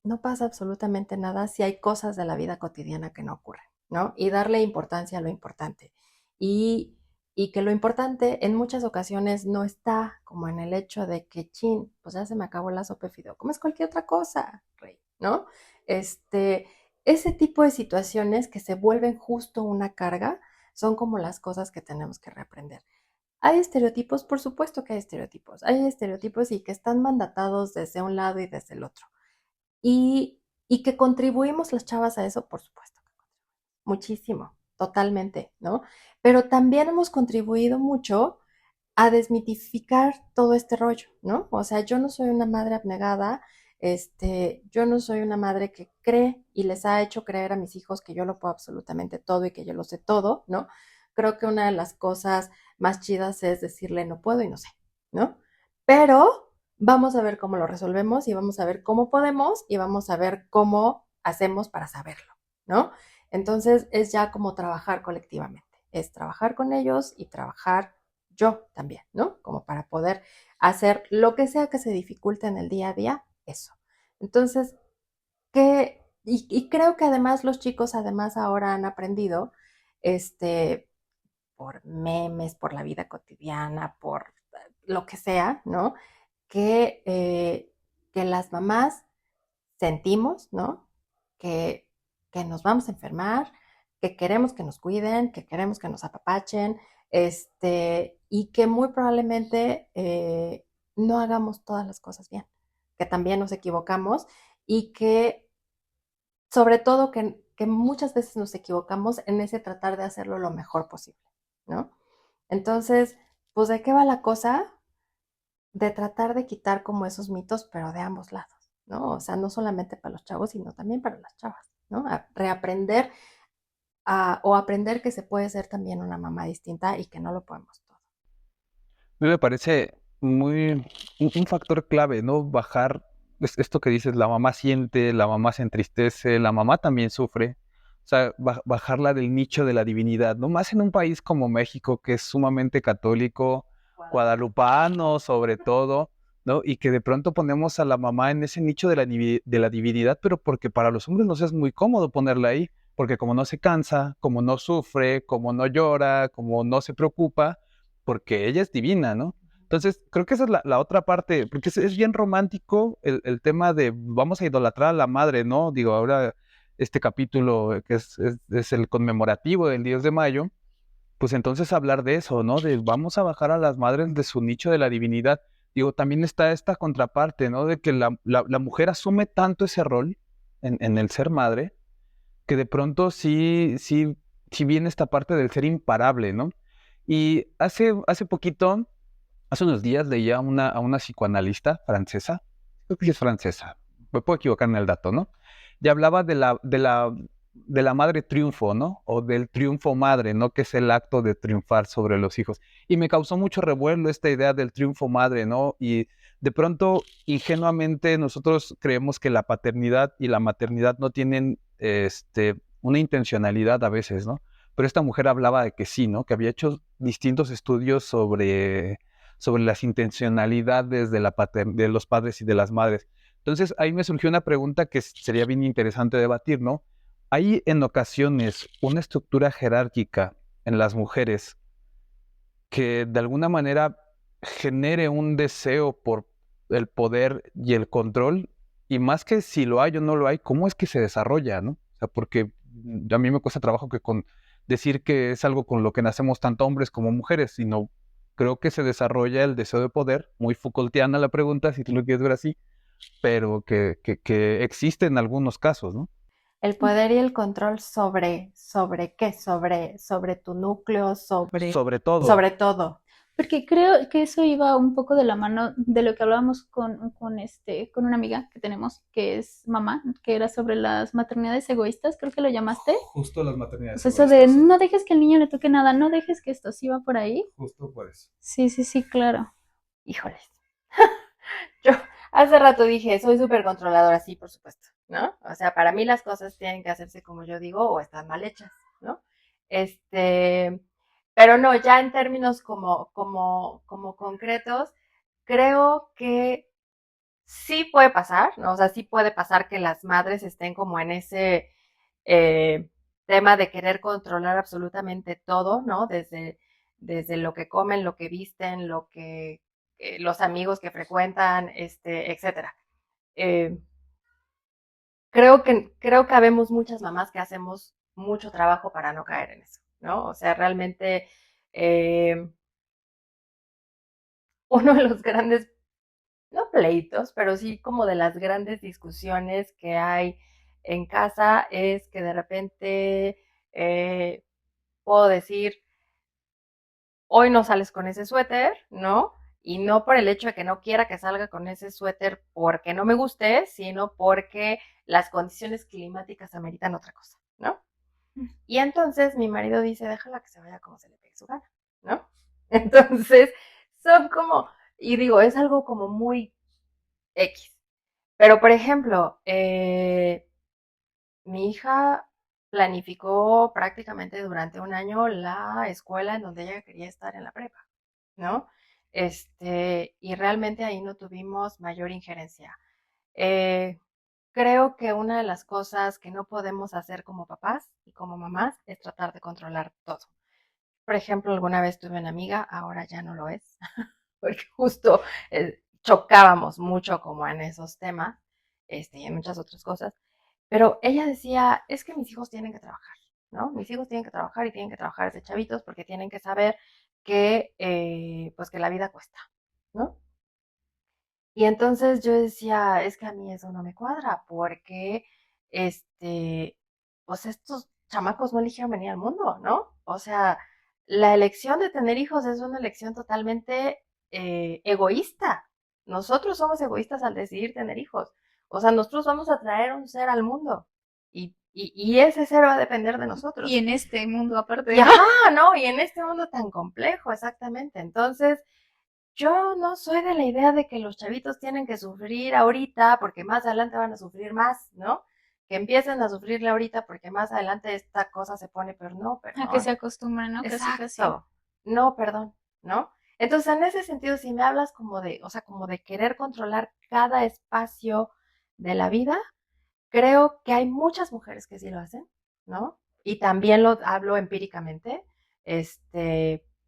no pasa absolutamente nada si hay cosas de la vida cotidiana que no ocurren, ¿no? Y darle importancia a lo importante. Y, y que lo importante en muchas ocasiones no está como en el hecho de que, chin, pues ya se me acabó la sopa de fideo, comes cualquier otra cosa, rey, ¿no? Este, ese tipo de situaciones que se vuelven justo una carga son como las cosas que tenemos que reaprender. Hay estereotipos, por supuesto que hay estereotipos y que están mandatados desde un lado y desde el otro. Y que contribuimos las chavas a eso, por supuesto, muchísimo, totalmente, ¿no? Pero también hemos contribuido mucho a desmitificar todo este rollo, ¿no? O sea, yo no soy una madre abnegada, yo no soy una madre que cree y les ha hecho creer a mis hijos que yo lo puedo absolutamente todo y que yo lo sé todo, ¿no? Creo que una de las cosas más chidas es decirle no puedo y no sé, ¿no? Pero vamos a ver cómo lo resolvemos y vamos a ver cómo podemos y vamos a ver cómo hacemos para saberlo, ¿no? Entonces es ya como trabajar colectivamente, es trabajar con ellos y trabajar yo también, ¿no? Como para poder hacer lo que sea que se dificulte en el día a día, eso. Entonces, y creo que además los chicos además ahora han aprendido, por memes, por la vida cotidiana, por lo que sea, ¿no? Que las mamás sentimos, ¿no? Que, que nos vamos a enfermar, que queremos que nos cuiden, que queremos que nos apapachen, y que muy probablemente no hagamos todas las cosas bien, que también nos equivocamos y que sobre todo que muchas veces nos equivocamos en ese tratar de hacerlo lo mejor posible, ¿no? Entonces, pues ¿de qué va la cosa? De tratar de quitar como esos mitos, pero de ambos lados, ¿no? O sea, no solamente para los chavos, sino también para las chavas, ¿no? A reaprender o aprender que se puede ser también una mamá distinta y que no lo podemos todo. A mí me parece un factor clave, ¿no? Bajar esto que dices, la mamá siente, la mamá se entristece, la mamá también sufre. O sea, bajarla del nicho de la divinidad, ¿no? Más en un país como México, que es sumamente católico, guadalupano sobre todo, ¿no? Y que de pronto ponemos a la mamá en ese nicho de de la divinidad, pero porque para los hombres nos es muy cómodo ponerla ahí, porque como no se cansa, como no sufre, como no llora, como no se preocupa, porque ella es divina, ¿no? Entonces, creo que esa es la otra parte, porque es bien romántico el tema de vamos a idolatrar a la madre, ¿no? Digo, ahora este capítulo que es el conmemorativo del 10 de mayo, pues entonces hablar de eso, ¿no? De vamos a bajar a las madres de su nicho de la divinidad. Digo, también está esta contraparte, ¿no? De que la mujer asume tanto ese rol en el ser madre, que de pronto sí viene esta parte del ser imparable, ¿no? Y hace poquito, hace unos días leía a una psicoanalista francesa, creo que sí es francesa, me puedo equivocar en el dato, ¿no? Y hablaba de la madre triunfo, ¿no? O del triunfo madre, ¿no? Que es el acto de triunfar sobre los hijos. Y me causó mucho revuelo esta idea del triunfo madre, ¿no? Y de pronto, ingenuamente, nosotros creemos que la paternidad y la maternidad no tienen una intencionalidad a veces, ¿no? Pero esta mujer hablaba de que sí, ¿no? Que había hecho distintos estudios sobre las intencionalidades de los padres y de las madres. Entonces, ahí me surgió una pregunta que sería bien interesante debatir, ¿no? Hay en ocasiones una estructura jerárquica en las mujeres que de alguna manera genere un deseo por el poder y el control, y más que si lo hay o no lo hay, ¿cómo es que se desarrolla, no? O sea, porque a mí me cuesta trabajo decir que es algo con lo que nacemos tanto hombres como mujeres, sino creo que se desarrolla el deseo de poder, muy Foucaultiana la pregunta, si tú lo quieres ver así, pero que existe en algunos casos, ¿no? El poder y el control sobre qué, sobre tu núcleo, Sobre todo. sobre todo. Porque creo que eso iba un poco de la mano de lo que hablábamos con una amiga que tenemos, que es mamá, que era sobre las maternidades egoístas, creo que lo llamaste. Justo las O maternidades sea, eso de egoístas, sí. no dejes que el niño le toque nada, no dejes que esto sí va por ahí. Justo por eso. Sí, sí, sí, claro. Híjoles. Yo hace rato dije, soy súper controladora, sí, por supuesto, ¿no? O sea, para mí las cosas tienen que hacerse como yo digo o están mal hechas, ¿no? Pero no, ya en términos como concretos, creo que sí puede pasar, ¿no? O sea, sí puede pasar que las madres estén como en ese tema de querer controlar absolutamente todo, ¿no? Desde lo que comen, lo que visten, los amigos que frecuentan, etcétera. Eh, creo que habemos muchas mamás que hacemos mucho trabajo para no caer en eso, ¿no? O sea, realmente eh, uno de los grandes, no pleitos, pero sí como de las grandes discusiones que hay en casa es que de repente eh, puedo decir, hoy no sales con ese suéter, ¿no? Y no por el hecho de que no quiera que salga con ese suéter porque no me guste, sino porque las condiciones climáticas ameritan otra cosa, ¿no? Y entonces mi marido dice, déjala que se vaya como se le pegue su gana, ¿no? Entonces, son como, y digo, es algo como muy X. Pero, por ejemplo, mi hija planificó prácticamente durante un año la escuela en donde ella quería estar en la prepa, ¿no? Y realmente ahí no tuvimos mayor injerencia. Eh, creo que una de las cosas que no podemos hacer como papás y como mamás es tratar de controlar todo. Por ejemplo, alguna vez tuve una amiga, ahora ya no lo es, porque justo chocábamos mucho como en esos temas, y en muchas otras cosas, pero ella decía, es que mis hijos tienen que trabajar, ¿no? Mis hijos tienen que trabajar y tienen que trabajar desde chavitos porque tienen que saber que, pues que la vida cuesta, ¿no? Y entonces yo decía, es que a mí eso no me cuadra, porque, este, pues estos chamacos no eligieron venir al mundo, ¿no? O sea, la elección de tener hijos es una elección totalmente egoísta. Nosotros somos egoístas al decidir tener hijos. O sea, nosotros vamos a traer un ser al mundo y ese ser va a depender de Y nosotros. en este mundo aparte, Y ¿no? ajá, ¿no? Y en este mundo tan complejo, exactamente. Entonces, yo no soy de la idea de que los chavitos tienen que sufrir ahorita porque más adelante van a sufrir más, ¿no? Que empiecen a sufrirle ahorita porque más adelante esta cosa se pone peor. No, A que perdón. se acostumbren, ¿no? Casi, casi. Exacto. No, perdón, ¿no? Entonces, en ese sentido, si me hablas como de, o sea, como de querer controlar cada espacio de la vida, creo que hay muchas mujeres que sí lo hacen, ¿no? Y también lo hablo empíricamente, digo,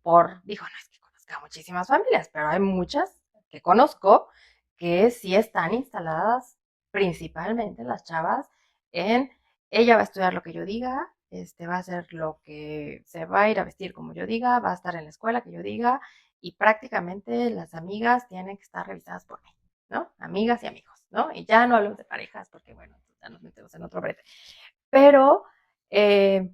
no es que conozca muchísimas familias, pero hay muchas que conozco que sí están instaladas, principalmente las chavas, en ella va a estudiar lo que yo diga, va a hacer lo que se va a ir a vestir como yo diga, va a estar en la escuela que yo diga, y prácticamente las amigas tienen que estar revisadas por mí, ¿no? Amigas y amigos, ¿no? Y ya no hablamos de parejas porque, bueno, ya nos metemos en otro brete. Pero eh,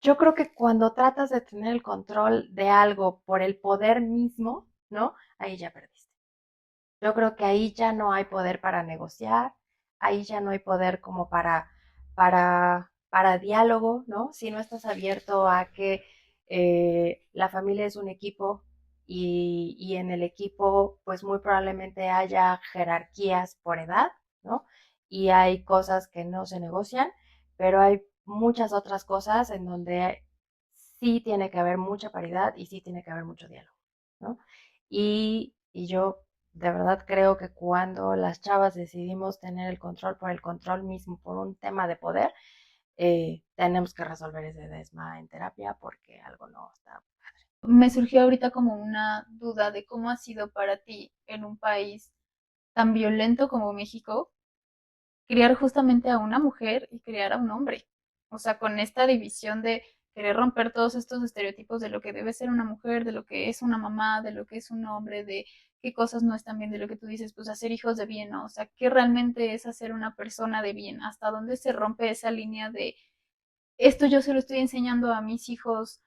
yo creo que cuando tratas de tener el control de algo por el poder mismo, ¿no? Ahí ya perdiste. Yo creo que ahí ya no hay poder para negociar, ahí ya no hay poder como para diálogo, ¿no? Si no estás abierto a que la familia es un equipo y en el equipo pues muy probablemente haya jerarquías por edad, ¿no? Y hay cosas que no se negocian, pero hay muchas otras cosas en donde sí tiene que haber mucha paridad y sí tiene que haber mucho diálogo, ¿no? Y yo de verdad creo que cuando las chavas decidimos tener el control por el control mismo, por un tema de poder, tenemos que resolver ese desma en terapia porque algo no está. Me surgió ahorita como una duda de cómo ha sido para ti en un país tan violento como México criar justamente a una mujer y criar a un hombre. O sea, con esta división de querer romper todos estos estereotipos de lo que debe ser una mujer, de lo que es una mamá, de lo que es un hombre, de qué cosas no están bien, de lo que tú dices, pues hacer hijos de bien, ¿no? O sea, ¿qué realmente es hacer una persona de bien? ¿Hasta dónde se rompe esa línea de esto yo se lo estoy enseñando a mis hijos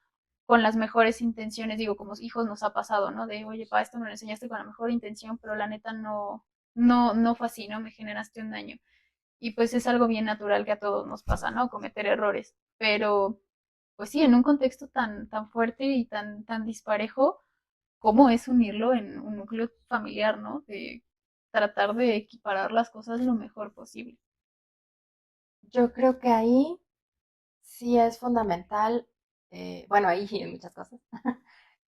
con las mejores intenciones? Digo, como hijos nos ha pasado, ¿no? De, oye, pa, esto me lo enseñaste con la mejor intención, pero la neta no fue así, ¿no? Me generaste un daño. Y pues es algo bien natural que a todos nos pasa, ¿no? Cometer errores. Pero, pues sí, en un contexto tan fuerte y tan disparejo, ¿cómo es unirlo en un núcleo familiar, ¿no? De tratar de equiparar las cosas lo mejor posible. Yo creo que ahí sí es fundamental, bueno, ahí en muchas cosas,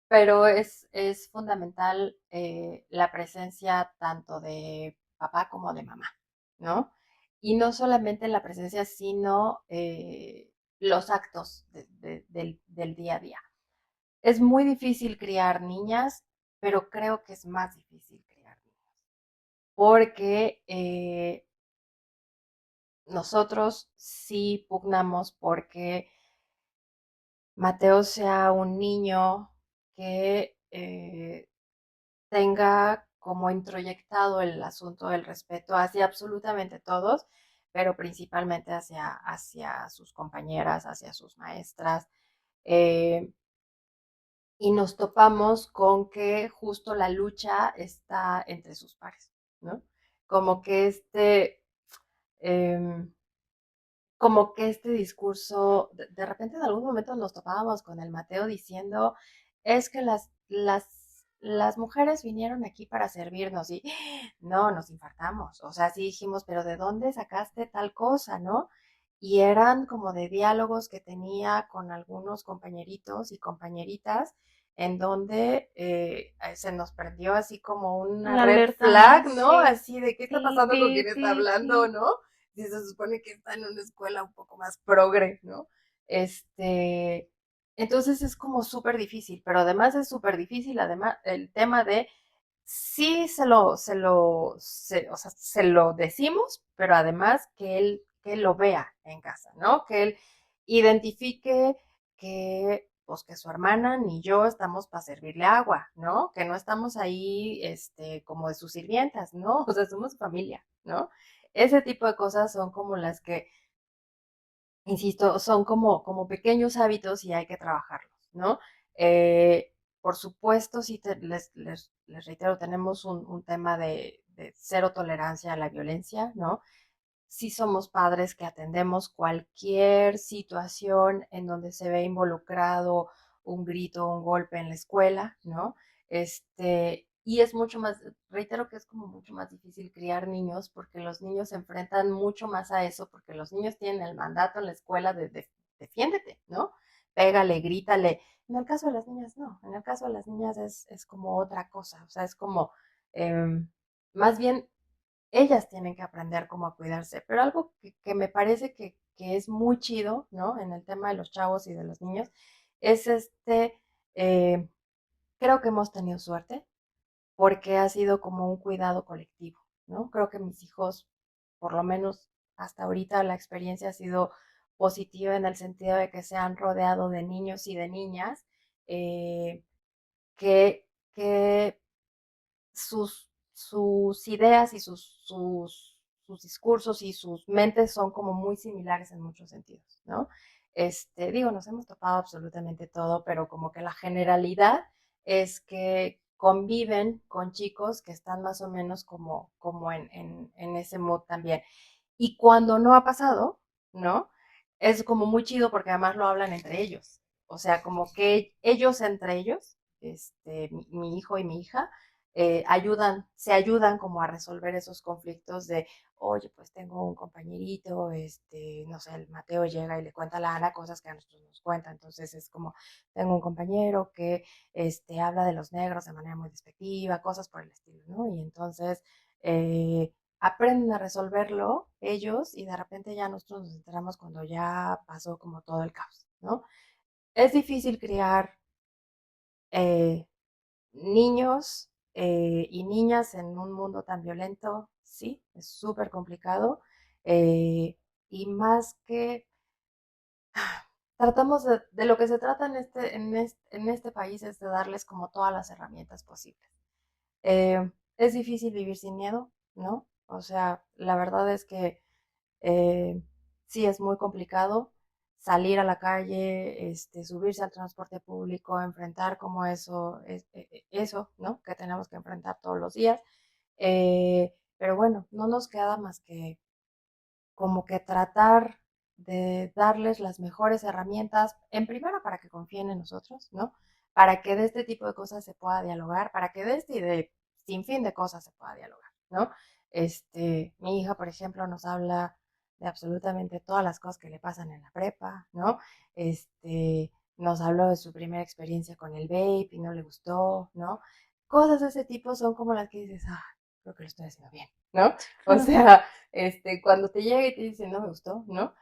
pero es fundamental la presencia tanto de papá como de mamá, ¿no? Y no solamente la presencia, sino los actos del día a día. Es muy difícil criar niñas, pero creo que es más difícil criar niños, porque nosotros sí pugnamos porque Mateo sea un niño que tenga como introyectado el asunto del respeto hacia absolutamente todos, pero principalmente hacia sus compañeras, hacia sus maestras. Eh, y nos topamos con que justo la lucha está entre sus pares, ¿no? Como que eh, como que este discurso, de repente en algún momento nos topábamos con el Mateo diciendo, es que las mujeres vinieron aquí para servirnos y no, nos infartamos. O sea, sí dijimos, pero ¿de dónde sacaste tal cosa, no? Y eran como de diálogos que tenía con algunos compañeritos y compañeritas en donde se nos prendió así como una La red alerta, ¿no? flag, ¿no? Sí. Así de qué está Sí, pasando con pi, quién está pi, hablando, pi. ¿no? Si se supone que está en una escuela un poco más progre, ¿no? Entonces es como súper difícil, pero además es súper difícil, además, el tema de sí o sea, se lo decimos, pero además que él que él lo vea en casa, ¿no? Que él identifique que, pues, que su hermana ni yo estamos para servirle agua, ¿no? Que no estamos ahí, como de sus sirvientas, ¿no? O sea, somos familia, ¿no? Ese tipo de cosas son como las que, insisto, son como pequeños hábitos y hay que trabajarlos, ¿no? Por supuesto, sí les reitero, tenemos un tema de cero tolerancia a la violencia, ¿no? Sí somos padres que atendemos cualquier situación en donde se ve involucrado un grito, un golpe en la escuela, ¿no? Y es mucho más, reitero que es como mucho más difícil criar niños porque los niños se enfrentan mucho más a eso, porque los niños tienen el mandato en la escuela de defiéndete, ¿no? Pégale, grítale. En el caso de las niñas, no. En el caso de las niñas es como otra cosa, o sea, es como, más bien ellas tienen que aprender cómo a cuidarse. Pero algo que me parece que es muy chido, ¿no? En el tema de los chavos y de los niños, es eh, creo que hemos tenido suerte porque ha sido como un cuidado colectivo, ¿no? Creo que mis hijos, por lo menos hasta ahorita, la experiencia ha sido positiva en el sentido de que se han rodeado de niños y de niñas eh, que, que sus ideas y sus discursos y sus mentes son como muy similares en muchos sentidos, ¿no? Digo, nos hemos topado absolutamente todo, pero como que la generalidad es que conviven con chicos que están más o menos como en ese mood también. Y cuando no ha pasado, ¿no? Es como muy chido porque además lo hablan entre ellos. O sea, como que ellos entre ellos, mi hijo y mi hija, se ayudan como a resolver esos conflictos de, oye, pues tengo un compañerito, no sé, el Mateo llega y le cuenta a la Ana cosas que a nosotros nos cuenta. Entonces es como, tengo un compañero que, habla de los negros de manera muy despectiva, cosas por el estilo, ¿no? Y entonces, aprenden a resolverlo ellos y de repente ya nosotros nos enteramos cuando ya pasó como todo el caos, ¿no? Es difícil criar eh, niños y niñas en un mundo tan violento, sí, es súper complicado. eh, y más que tratamos de lo que se trata en este país es de darles como todas las herramientas posibles. Es difícil vivir sin miedo, ¿no? O sea, la verdad es que eh, sí es muy complicado salir a la calle, subirse al transporte público, enfrentar como eso, ¿no? Que tenemos que enfrentar todos los días. Pero bueno, no nos queda más que como que tratar de darles las mejores herramientas, en primera para que confíen en nosotros, ¿no? Para que de este tipo de cosas se pueda dialogar, para que de este y de sin fin de cosas se pueda dialogar, ¿no? Mi hija, por ejemplo, nos habla de absolutamente todas las cosas que le pasan en la prepa, ¿no? Nos habló de su primera experiencia con el vape y no le gustó, ¿no? Cosas de ese tipo son como las que dices, ah, creo que lo estoy haciendo bien, ¿no? O sea, cuando te llega y te dice, no me gustó, ¿no?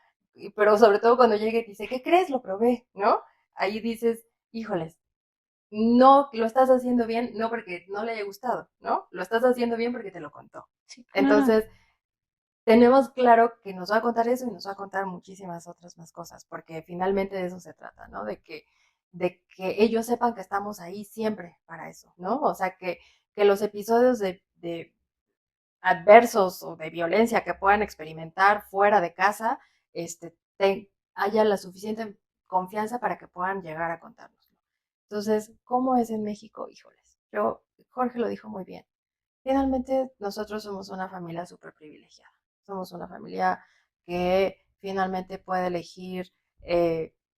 Pero sobre todo cuando llega y te dice, ¿qué crees? Lo probé, ¿no? Ahí dices, híjoles, no lo estás haciendo bien, no porque no le haya gustado, ¿no? Lo estás haciendo bien porque te lo contó. Sí, claro. Entonces, tenemos claro que nos va a contar eso y nos va a contar muchísimas otras más cosas, porque finalmente de eso se trata, ¿no? De que ellos sepan que estamos ahí siempre para eso, ¿no? O sea, que los episodios de adversos o de violencia que puedan experimentar fuera de casa, haya la suficiente confianza para que puedan llegar a contárnoslo. Entonces, ¿cómo es en México? Híjoles, Jorge lo dijo muy bien. Finalmente, nosotros somos una familia súper privilegiada. Somos una familia que finalmente puede elegir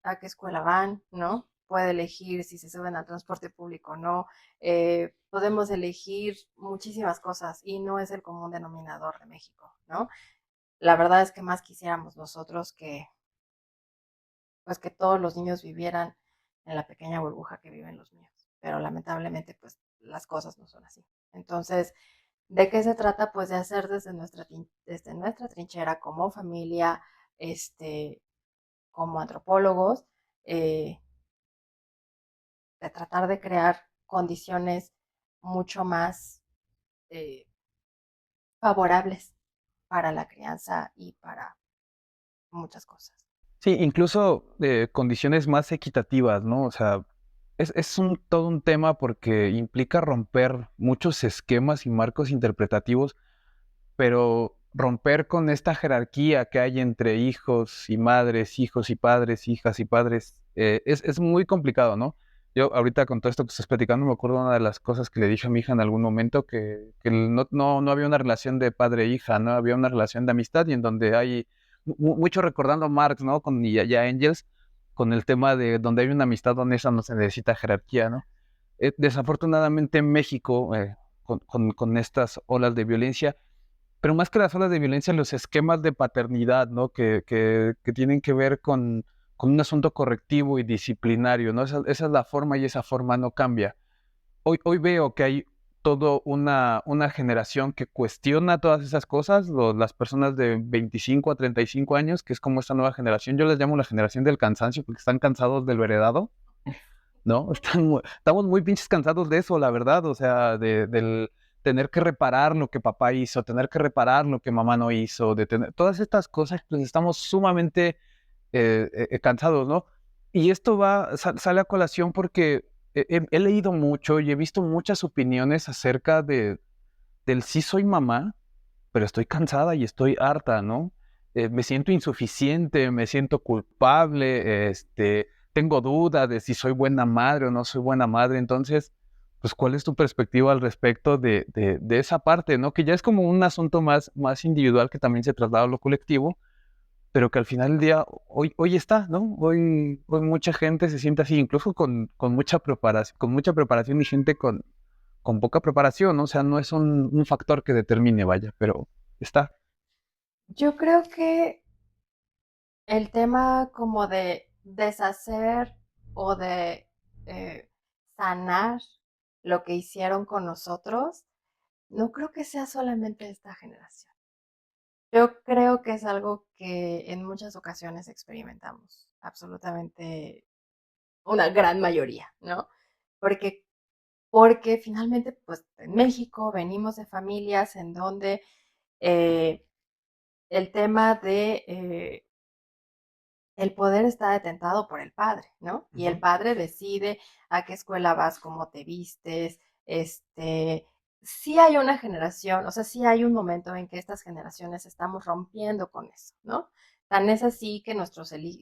a qué escuela van, ¿no? Puede elegir si se suben al transporte público o no. Podemos elegir muchísimas cosas y no es el común denominador de México, ¿no? La verdad es que más quisiéramos nosotros pues que todos los niños vivieran en la pequeña burbuja que viven los míos. Pero lamentablemente, pues las cosas no son así. Entonces, ¿de qué se trata? Pues de hacer desde nuestra trinchera como familia, como antropólogos, eh, de tratar de crear condiciones mucho más eh, favorables para la crianza y para muchas cosas. Sí, incluso condiciones más equitativas, ¿no? O sea, es todo un tema porque implica romper muchos esquemas y marcos interpretativos, pero romper con esta jerarquía que hay entre hijos y madres, hijos y padres, hijas y padres, es muy complicado, ¿no? Yo ahorita con todo esto que estás platicando me acuerdo de una de las cosas que le dije a mi hija en algún momento, que no había una relación de padre e hija, no había una relación de amistad y en donde hay mucho recordando a Marx, ¿no? Con ya Engels, con el tema de donde hay una amistad honesta no se necesita jerarquía, ¿no? Desafortunadamente en México, con estas olas de violencia, pero más que las olas de violencia, los esquemas de paternidad, ¿no? Que tienen que ver con un asunto correctivo y disciplinario, ¿no? Esa es la forma y esa forma no cambia. Hoy veo que hay toda una generación que cuestiona todas esas cosas, las personas de 25 a 35 años, que es como esta nueva generación, yo les llamo la generación del cansancio, porque están cansados del veredado, ¿no? Estamos muy pinches cansados de eso, la verdad, o sea, del tener que reparar lo que papá hizo, tener que reparar lo que mamá no hizo, de tener todas estas cosas, pues estamos sumamente cansados, ¿no? Y esto sale a colación porque he leído mucho y he visto muchas opiniones acerca del sí soy mamá, pero estoy cansada y estoy harta, ¿no? Me siento insuficiente, me siento culpable, tengo dudas de si soy buena madre o no soy buena madre. Entonces, pues, ¿cuál es tu perspectiva al respecto de esa parte, ¿no? Que ya es como un asunto más individual que también se traslada a lo colectivo, pero que al final del día, hoy está, ¿no? Hoy mucha gente se siente así, incluso con mucha preparación y gente con poca preparación, ¿no? O sea, no es un factor que determine, vaya, pero está. Yo creo que el tema como de deshacer o de eh, sanar lo que hicieron con nosotros, no creo que sea solamente esta generación. Yo creo que es algo que en muchas ocasiones experimentamos, absolutamente una gran mayoría, ¿no? Porque, porque finalmente, pues en México venimos de familias en donde eh, el tema de el poder está detentado por el padre, ¿no? Y el Ujú. padre decide a qué escuela vas, cómo te vistes, sí hay una generación, o sea, sí hay un momento en que estas generaciones estamos rompiendo con eso, ¿no? Tan es así que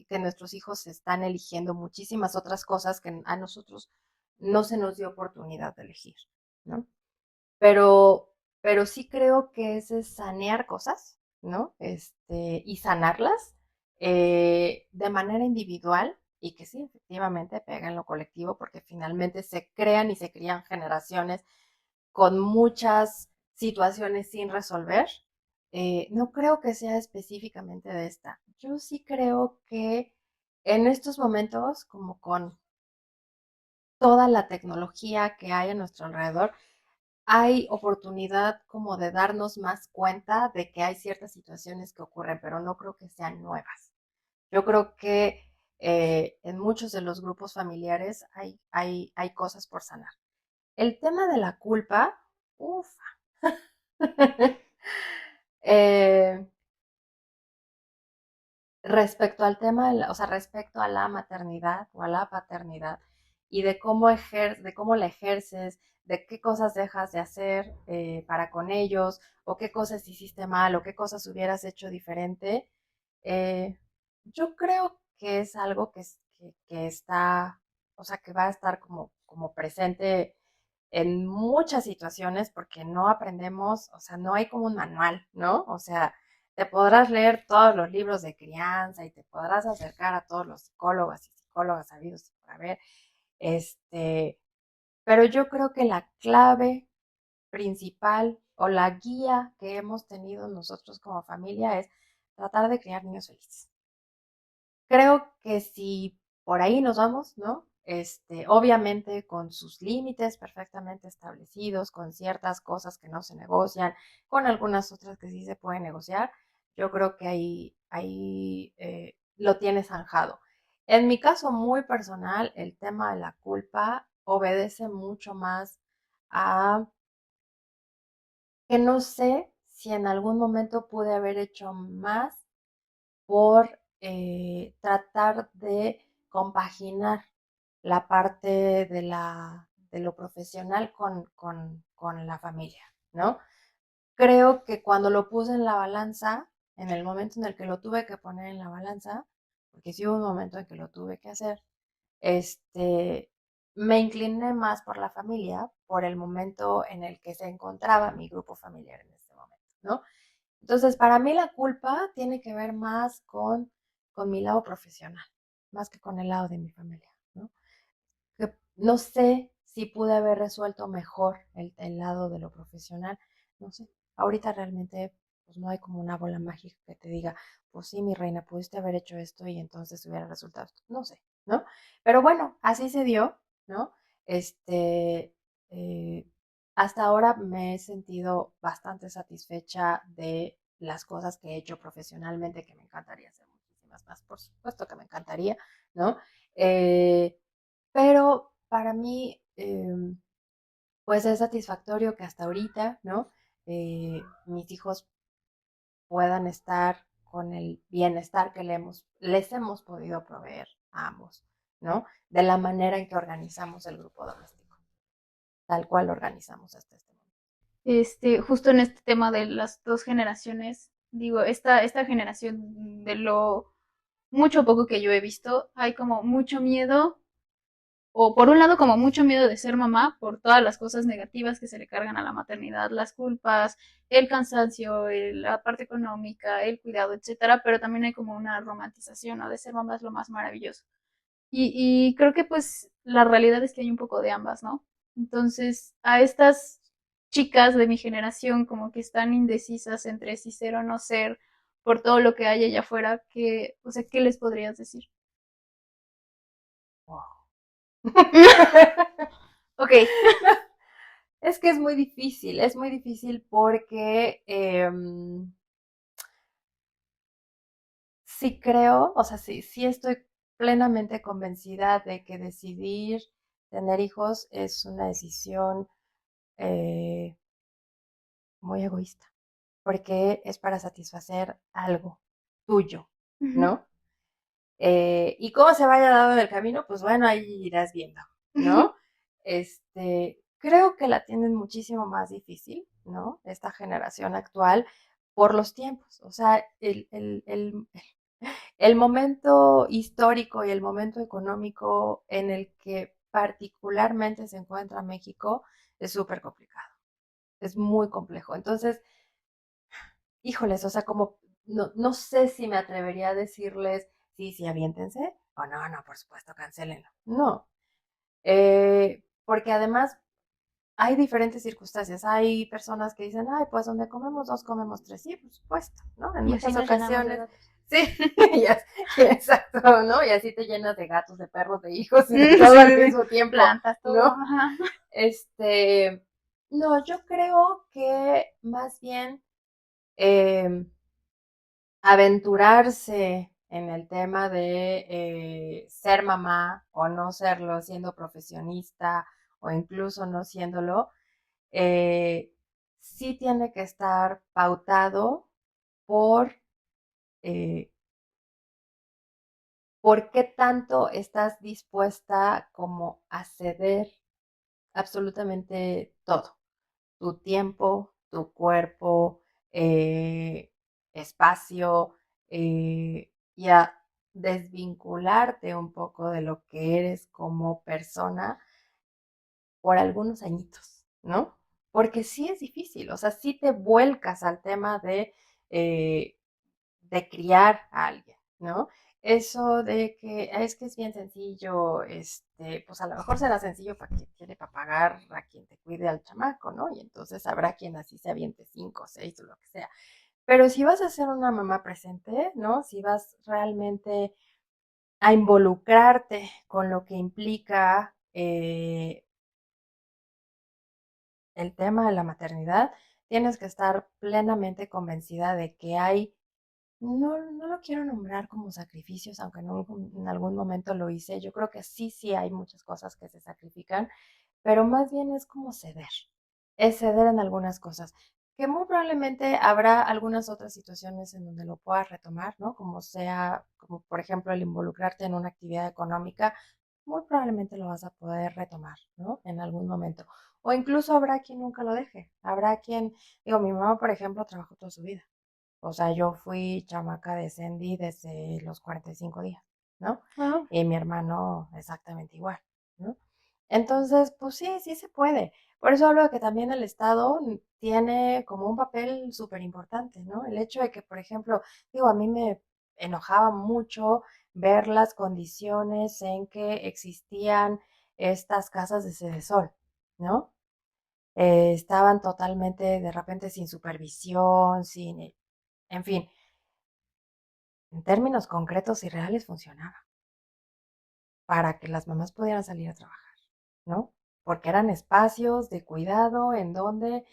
que nuestros hijos están eligiendo muchísimas otras cosas que a nosotros no se nos dio oportunidad de elegir, ¿no? Pero, pero sí creo que ese es sanear cosas, ¿no? Y sanarlas de manera individual y que sí, efectivamente pega en lo colectivo porque finalmente se crean y se crían generaciones con muchas situaciones sin resolver. No creo que sea específicamente de esta. Yo sí creo que en estos momentos, como con toda la tecnología que hay a nuestro alrededor, hay oportunidad como de darnos más cuenta de que hay ciertas situaciones que ocurren, pero no creo que sean nuevas. Yo creo que en muchos de los grupos familiares hay cosas por sanar. El tema de la culpa, ufa. eh, respecto al tema, o sea, respecto a la maternidad o a la paternidad y de de cómo la ejerces, de qué cosas dejas de hacer para con ellos, o qué cosas hiciste mal, o qué cosas hubieras hecho diferente, eh, yo creo que es algo que está, o sea, que va a estar como presente en muchas situaciones porque no aprendemos, o sea, no hay como un manual, ¿no? O sea, te podrás leer todos los libros de crianza y te podrás acercar a todos los psicólogos y psicólogas sabidos y por haber, este, pero yo creo que la clave principal o la guía que hemos tenido nosotros como familia es tratar de criar niños felices. Creo que si por ahí nos vamos, ¿no? Obviamente con sus límites perfectamente establecidos, con ciertas cosas que no se negocian, con algunas otras que sí se pueden negociar, yo creo que ahí lo tienes zanjado. En mi caso muy personal, el tema de la culpa obedece mucho más a que no sé si en algún momento pude haber hecho más por tratar de compaginar la parte de lo profesional con la familia, ¿no? Creo que cuando lo puse en la balanza, en el momento en el que lo tuve que poner en la balanza, porque sí hubo un momento en que lo tuve que hacer, este, me incliné más por la familia, por el momento en el que se encontraba mi grupo familiar en este momento, ¿no? Entonces, para mí la culpa tiene que ver más con mi lado profesional, más que con el lado de mi familia, ¿no? Que no sé si pude haber resuelto mejor el lado de lo profesional, no sé. Ahorita realmente pues no hay como una bola mágica que te diga, pues sí, mi reina, pudiste haber hecho esto y entonces hubiera resultado esto. No sé, ¿no? Pero bueno, así se dio, ¿no? Este, eh, hasta ahora me he sentido bastante satisfecha de las cosas que he hecho profesionalmente, que me encantaría hacer muchísimas más, por supuesto que me encantaría, ¿no? Eh, pero para mí, pues es satisfactorio que hasta ahorita, ¿no? Mis hijos puedan estar con el bienestar que les hemos podido proveer a ambos, ¿no? De la manera en que organizamos el grupo doméstico, tal cual lo organizamos hasta este momento. Justo en este tema de las dos generaciones, digo, esta generación de lo mucho o poco que yo he visto, hay como mucho miedo, o por un lado como mucho miedo de ser mamá por todas las cosas negativas que se le cargan a la maternidad, las culpas, el cansancio, la parte económica, el cuidado, etcétera, pero también hay como una romantización, ¿no? De ser mamá es lo más maravilloso. Y creo que pues la realidad es que hay un poco de ambas, ¿no? Entonces, a estas chicas de mi generación como que están indecisas entre si ser o no ser por todo lo que hay allá afuera, que, o sea, ¿qué les podrías decir? Wow. Ok. Es que es muy difícil porque sí creo, o sea, sí estoy plenamente convencida de que decidir tener hijos es una decisión eh, muy egoísta, porque es para satisfacer algo tuyo, Ujú. ¿no? Y cómo se vaya dado en el camino, pues bueno, ahí irás viendo, ¿no? Creo que la tienen muchísimo más difícil, ¿no? Esta generación actual por los tiempos. O sea, el momento histórico y el momento económico en el que particularmente se encuentra México es súper complicado, es muy complejo. Entonces, híjoles, o sea, como no sé si me atrevería a decirles, sí, sí, aviéntense, o no, no, por supuesto, cancelenlo. No, porque además hay diferentes circunstancias. Hay personas que dicen, ay, pues donde comemos dos, comemos tres. Sí, por supuesto, ¿no? En Y así muchas nos llenamos de ocasiones. datos. Sí, exacto, ¿no? Y así te llenas de gatos, de perros, de hijos y de Sí, todo al sí, sí. mismo tiempo, Plantas, todo, ¿no? ajá. Este, no, yo creo que más bien eh, aventurarse en el tema de ser mamá o no serlo, siendo profesionista o incluso no siéndolo, eh, sí tiene que estar pautado por, eh, por qué tanto estás dispuesta como a ceder absolutamente todo, tu tiempo, tu cuerpo, espacio, y a desvincularte un poco de lo que eres como persona por algunos añitos, ¿no? Porque sí es difícil, o sea, sí te vuelcas al tema eh, de criar a alguien, ¿no? Eso de que es que es bien sencillo, pues a lo mejor será sencillo para quien tiene para pagar a quien te cuide al chamaco, ¿no? Y entonces habrá quien así se aviente cinco, seis o lo que sea. Pero si vas a ser una mamá presente, ¿no? Si vas realmente a involucrarte con lo que implica el tema de la maternidad, tienes que estar plenamente convencida de que hay, no lo quiero nombrar como sacrificios, aunque en algún momento lo hice, yo creo que sí hay muchas cosas que se sacrifican, pero más bien es como ceder, es ceder en algunas cosas. que muy probablemente habrá algunas otras situaciones en donde lo puedas retomar, ¿no? Como sea, como por ejemplo el involucrarte en una actividad económica, muy probablemente lo vas a poder retomar, ¿no? En algún momento. O incluso habrá quien nunca lo deje. Habrá quien, digo, mi mamá, por ejemplo, trabajó toda su vida. O sea, yo fui chamaca de Sendy desde los 45 días, ¿no? Wow. Y mi hermano exactamente igual, ¿no? Entonces, pues sí, sí se puede. Por eso hablo de que también el Estado tiene como un papel súper importante, ¿no? El hecho de que, por ejemplo, digo, a mí me enojaba mucho ver las condiciones en que existían estas casas de sede sol, ¿no? Estaban totalmente de repente sin supervisión, sin, en fin, en términos concretos y reales funcionaba para que las mamás pudieran salir a trabajar, ¿no? Porque eran espacios de cuidado en donde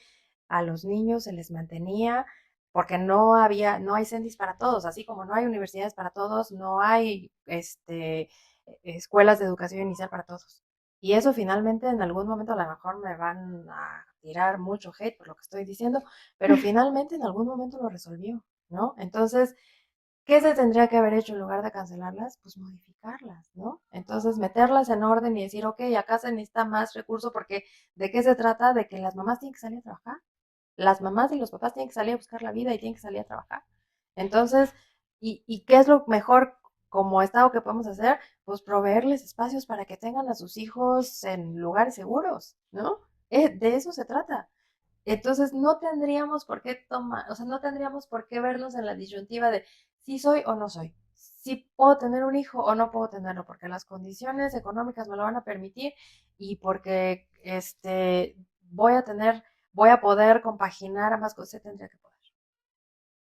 a los niños se les mantenía, porque no hay CENDIs para todos, así como no hay universidades para todos, no hay escuelas de educación inicial para todos. Y eso finalmente en algún momento a lo mejor me van a tirar mucho hate por lo que estoy diciendo, pero finalmente en algún momento lo resolvió, ¿no? Entonces, ¿qué se tendría que haber hecho en lugar de cancelarlas? Pues modificarlas, ¿no? Entonces, meterlas en orden y decir, ok, acá se necesita más recurso porque ¿de qué se trata? De que las mamás tienen que salir a trabajar. Las mamás y los papás tienen que salir a buscar la vida y tienen que salir a trabajar. Entonces, ¿y qué es lo mejor como Estado que podemos hacer? Pues proveerles espacios para que tengan a sus hijos en lugares seguros, ¿no? De eso se trata. Entonces no tendríamos por qué tomar, o sea, no tendríamos por qué vernos en la disyuntiva de si soy o no soy, si puedo tener un hijo o no puedo tenerlo, porque las condiciones económicas me lo van a permitir y porque voy a poder compaginar ambas cosas, se tendría que poder.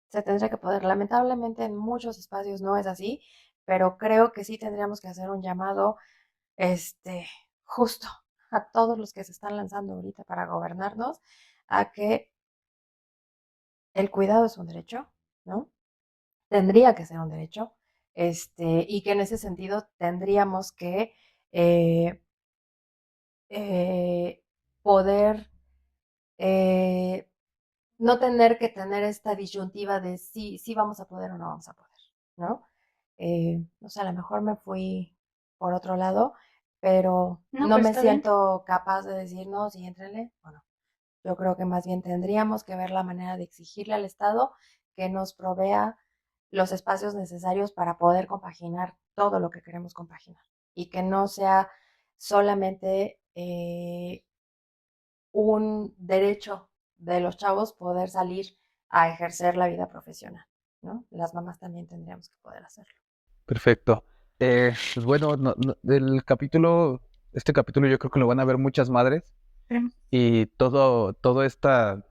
Se tendría que poder. Lamentablemente en muchos espacios no es así, pero creo que sí tendríamos que hacer un llamado, justo a todos los que se están lanzando ahorita para gobernarnos, a que el cuidado es un derecho, ¿no? Tendría que ser un derecho, y que en ese sentido tendríamos que eh, eh, poder eh, no tener que tener esta disyuntiva de si sí vamos a poder o no vamos a poder, ¿no? No sé, a lo mejor me fui por otro lado, pero No, no pero me está bien. siento capaz de decir, no, sí, éntrenle, bueno, yo creo que más bien tendríamos que ver la manera de exigirle al Estado que nos provea los espacios necesarios para poder compaginar todo lo que queremos compaginar y que no sea solamente un derecho de los chavos poder salir a ejercer la vida profesional, ¿no? Las mamás también tendríamos que poder hacerlo. Perfecto. Pues bueno, este capítulo yo creo que lo van a ver muchas madres Esperemos. y toda esta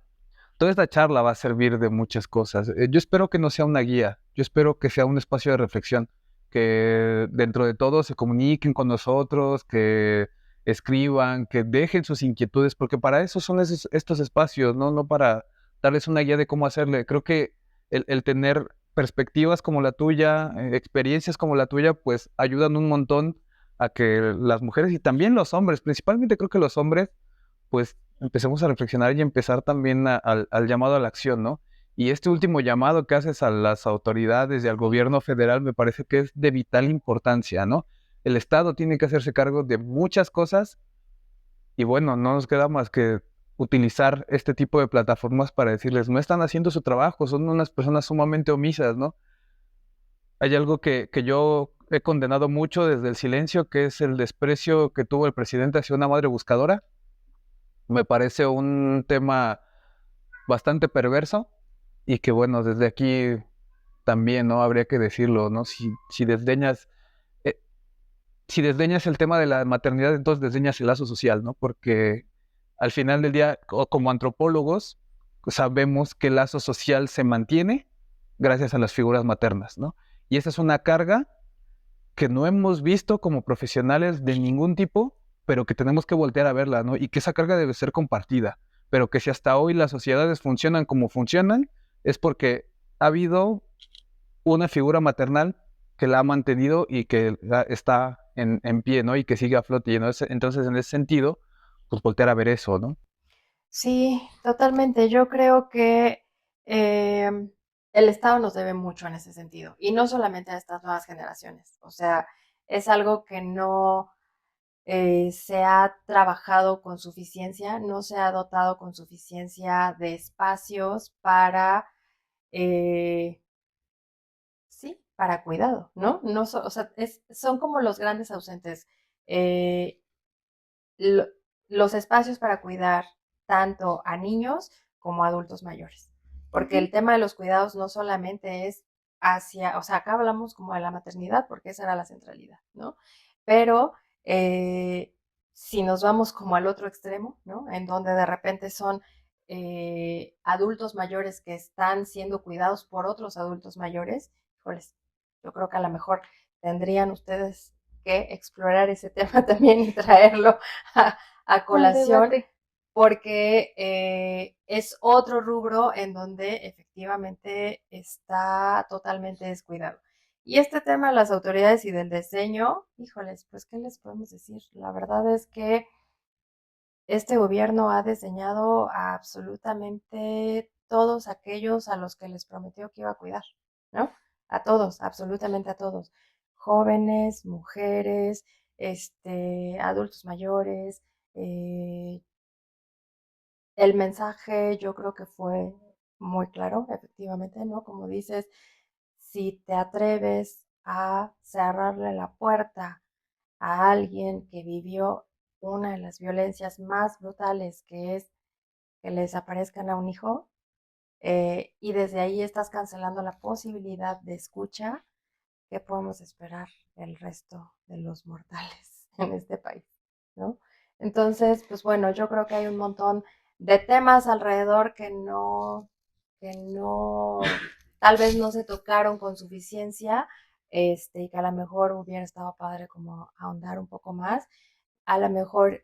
charla va a servir de muchas cosas. Yo espero que no sea una guía, yo espero que sea un espacio de reflexión, que dentro de todo se comuniquen con nosotros, que escriban, que dejen sus inquietudes, porque para eso son estos espacios, ¿no? No para darles una guía de cómo hacerle. Creo que el tener perspectivas como la tuya, experiencias como la tuya, pues ayudan un montón a que las mujeres y también los hombres, principalmente creo que los hombres, pues empecemos a reflexionar y empezar también al llamado a la acción, ¿no? Y este último llamado que haces a las autoridades y al gobierno federal me parece que es de vital importancia, ¿no? El Estado tiene que hacerse cargo de muchas cosas y bueno, no nos queda más que utilizar este tipo de plataformas para decirles, no están haciendo su trabajo, son unas personas sumamente omisas, ¿no? Hay algo que yo he condenado mucho desde el silencio, que es el desprecio que tuvo el presidente hacia una madre buscadora. Me parece un tema bastante perverso y que bueno, desde aquí también, ¿no? Habría que decirlo, ¿no? Eh, si desdeñas el tema de la maternidad, entonces desdeñas el lazo social, ¿no? Porque al final del día, como antropólogos, sabemos que el lazo social se mantiene gracias a las figuras maternas, ¿no? Y esa es una carga que no hemos visto como profesionales de ningún tipo, pero que tenemos que voltear a verla, ¿no? Y que esa carga debe ser compartida, pero que si hasta hoy las sociedades funcionan como funcionan, es porque ha habido una figura maternal que la ha mantenido y que está en pie, ¿no? Y que sigue a flote. Y entonces, en ese sentido, pues voltear a ver eso, ¿no? Sí, totalmente. Yo creo que el Estado nos debe mucho en ese sentido, y no solamente a estas nuevas generaciones. O sea, es algo que no se ha trabajado con suficiencia, no se ha dotado con suficiencia de espacios para, eh, sí, para cuidado, ¿no? No, o sea, son como los grandes ausentes. Eh, lo- los espacios para cuidar tanto a niños como a adultos mayores. Porque el tema de los cuidados no solamente es hacia, o sea, acá hablamos como de la maternidad, porque esa era la centralidad, ¿no? Pero si nos vamos como al otro extremo, ¿no? En donde de repente son adultos mayores que están siendo cuidados por otros adultos mayores, híjoles, yo creo que a lo mejor tendrían ustedes que explorar ese tema también y traerlo a Al colación, debate. porque es otro rubro en donde efectivamente está totalmente descuidado. Y este tema de las autoridades y del diseño, híjoles, pues, ¿qué les podemos decir? La verdad es que este gobierno ha diseñado a absolutamente todos aquellos a los que les prometió que iba a cuidar, ¿no? A todos, absolutamente a todos. Jóvenes, mujeres, adultos mayores. eh, el mensaje yo creo que fue muy claro, efectivamente, ¿no? Como dices, si te atreves a cerrarle la puerta a alguien que vivió una de las violencias más brutales, que es que les aparezcan a un hijo, y desde ahí estás cancelando la posibilidad de escucha, ¿qué podemos esperar el resto de los mortales en este país? ¿No? Entonces, pues bueno, yo creo que hay un montón de temas alrededor que no, tal vez no se tocaron con suficiencia, y que a lo mejor hubiera estado padre como ahondar un poco más. A lo mejor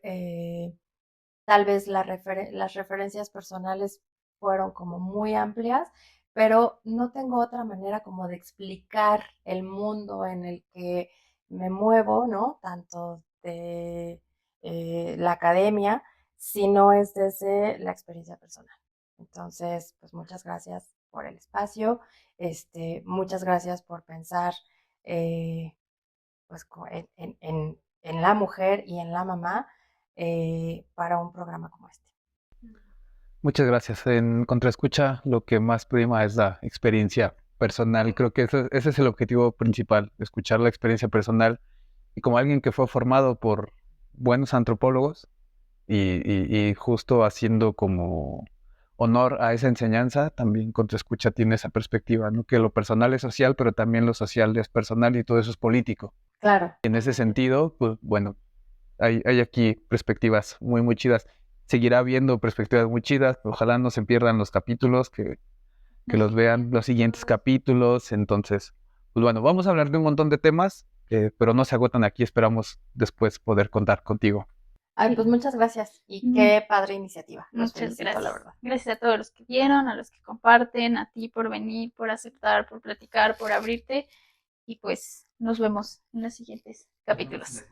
tal vez las referencias personales fueron como muy amplias, pero no tengo otra manera como de explicar el mundo en el que me muevo, ¿no? Tanto de la academia, si no es desde la experiencia personal. Entonces, pues muchas gracias por el espacio, muchas gracias por pensar eh, pues, en la mujer y en la mamá para un programa como este. Muchas gracias. En Contraescucha lo que más prima es la experiencia personal. Creo que ese es el objetivo principal, escuchar la experiencia personal. Y como alguien que fue formado por buenos antropólogos y justo haciendo como honor a esa enseñanza, también Contraescucha tiene esa perspectiva, ¿no? Que lo personal es social, pero también lo social es personal y todo eso es político. Claro. En ese sentido, pues bueno, hay aquí perspectivas muy, muy chidas. Seguirá habiendo perspectivas muy chidas. Ojalá no se pierdan los capítulos, que los vean los siguientes capítulos. Entonces, pues bueno, vamos a hablar de un montón de temas, pero no se agotan aquí. Esperamos después poder contar contigo. Ay, pues muchas gracias y Mm, qué padre iniciativa. Los Muchas felicito, la gracias. verdad. Gracias a todos los que vieron, a los que comparten, a ti por venir, por aceptar, por platicar, por abrirte. Y pues nos vemos en los siguientes capítulos.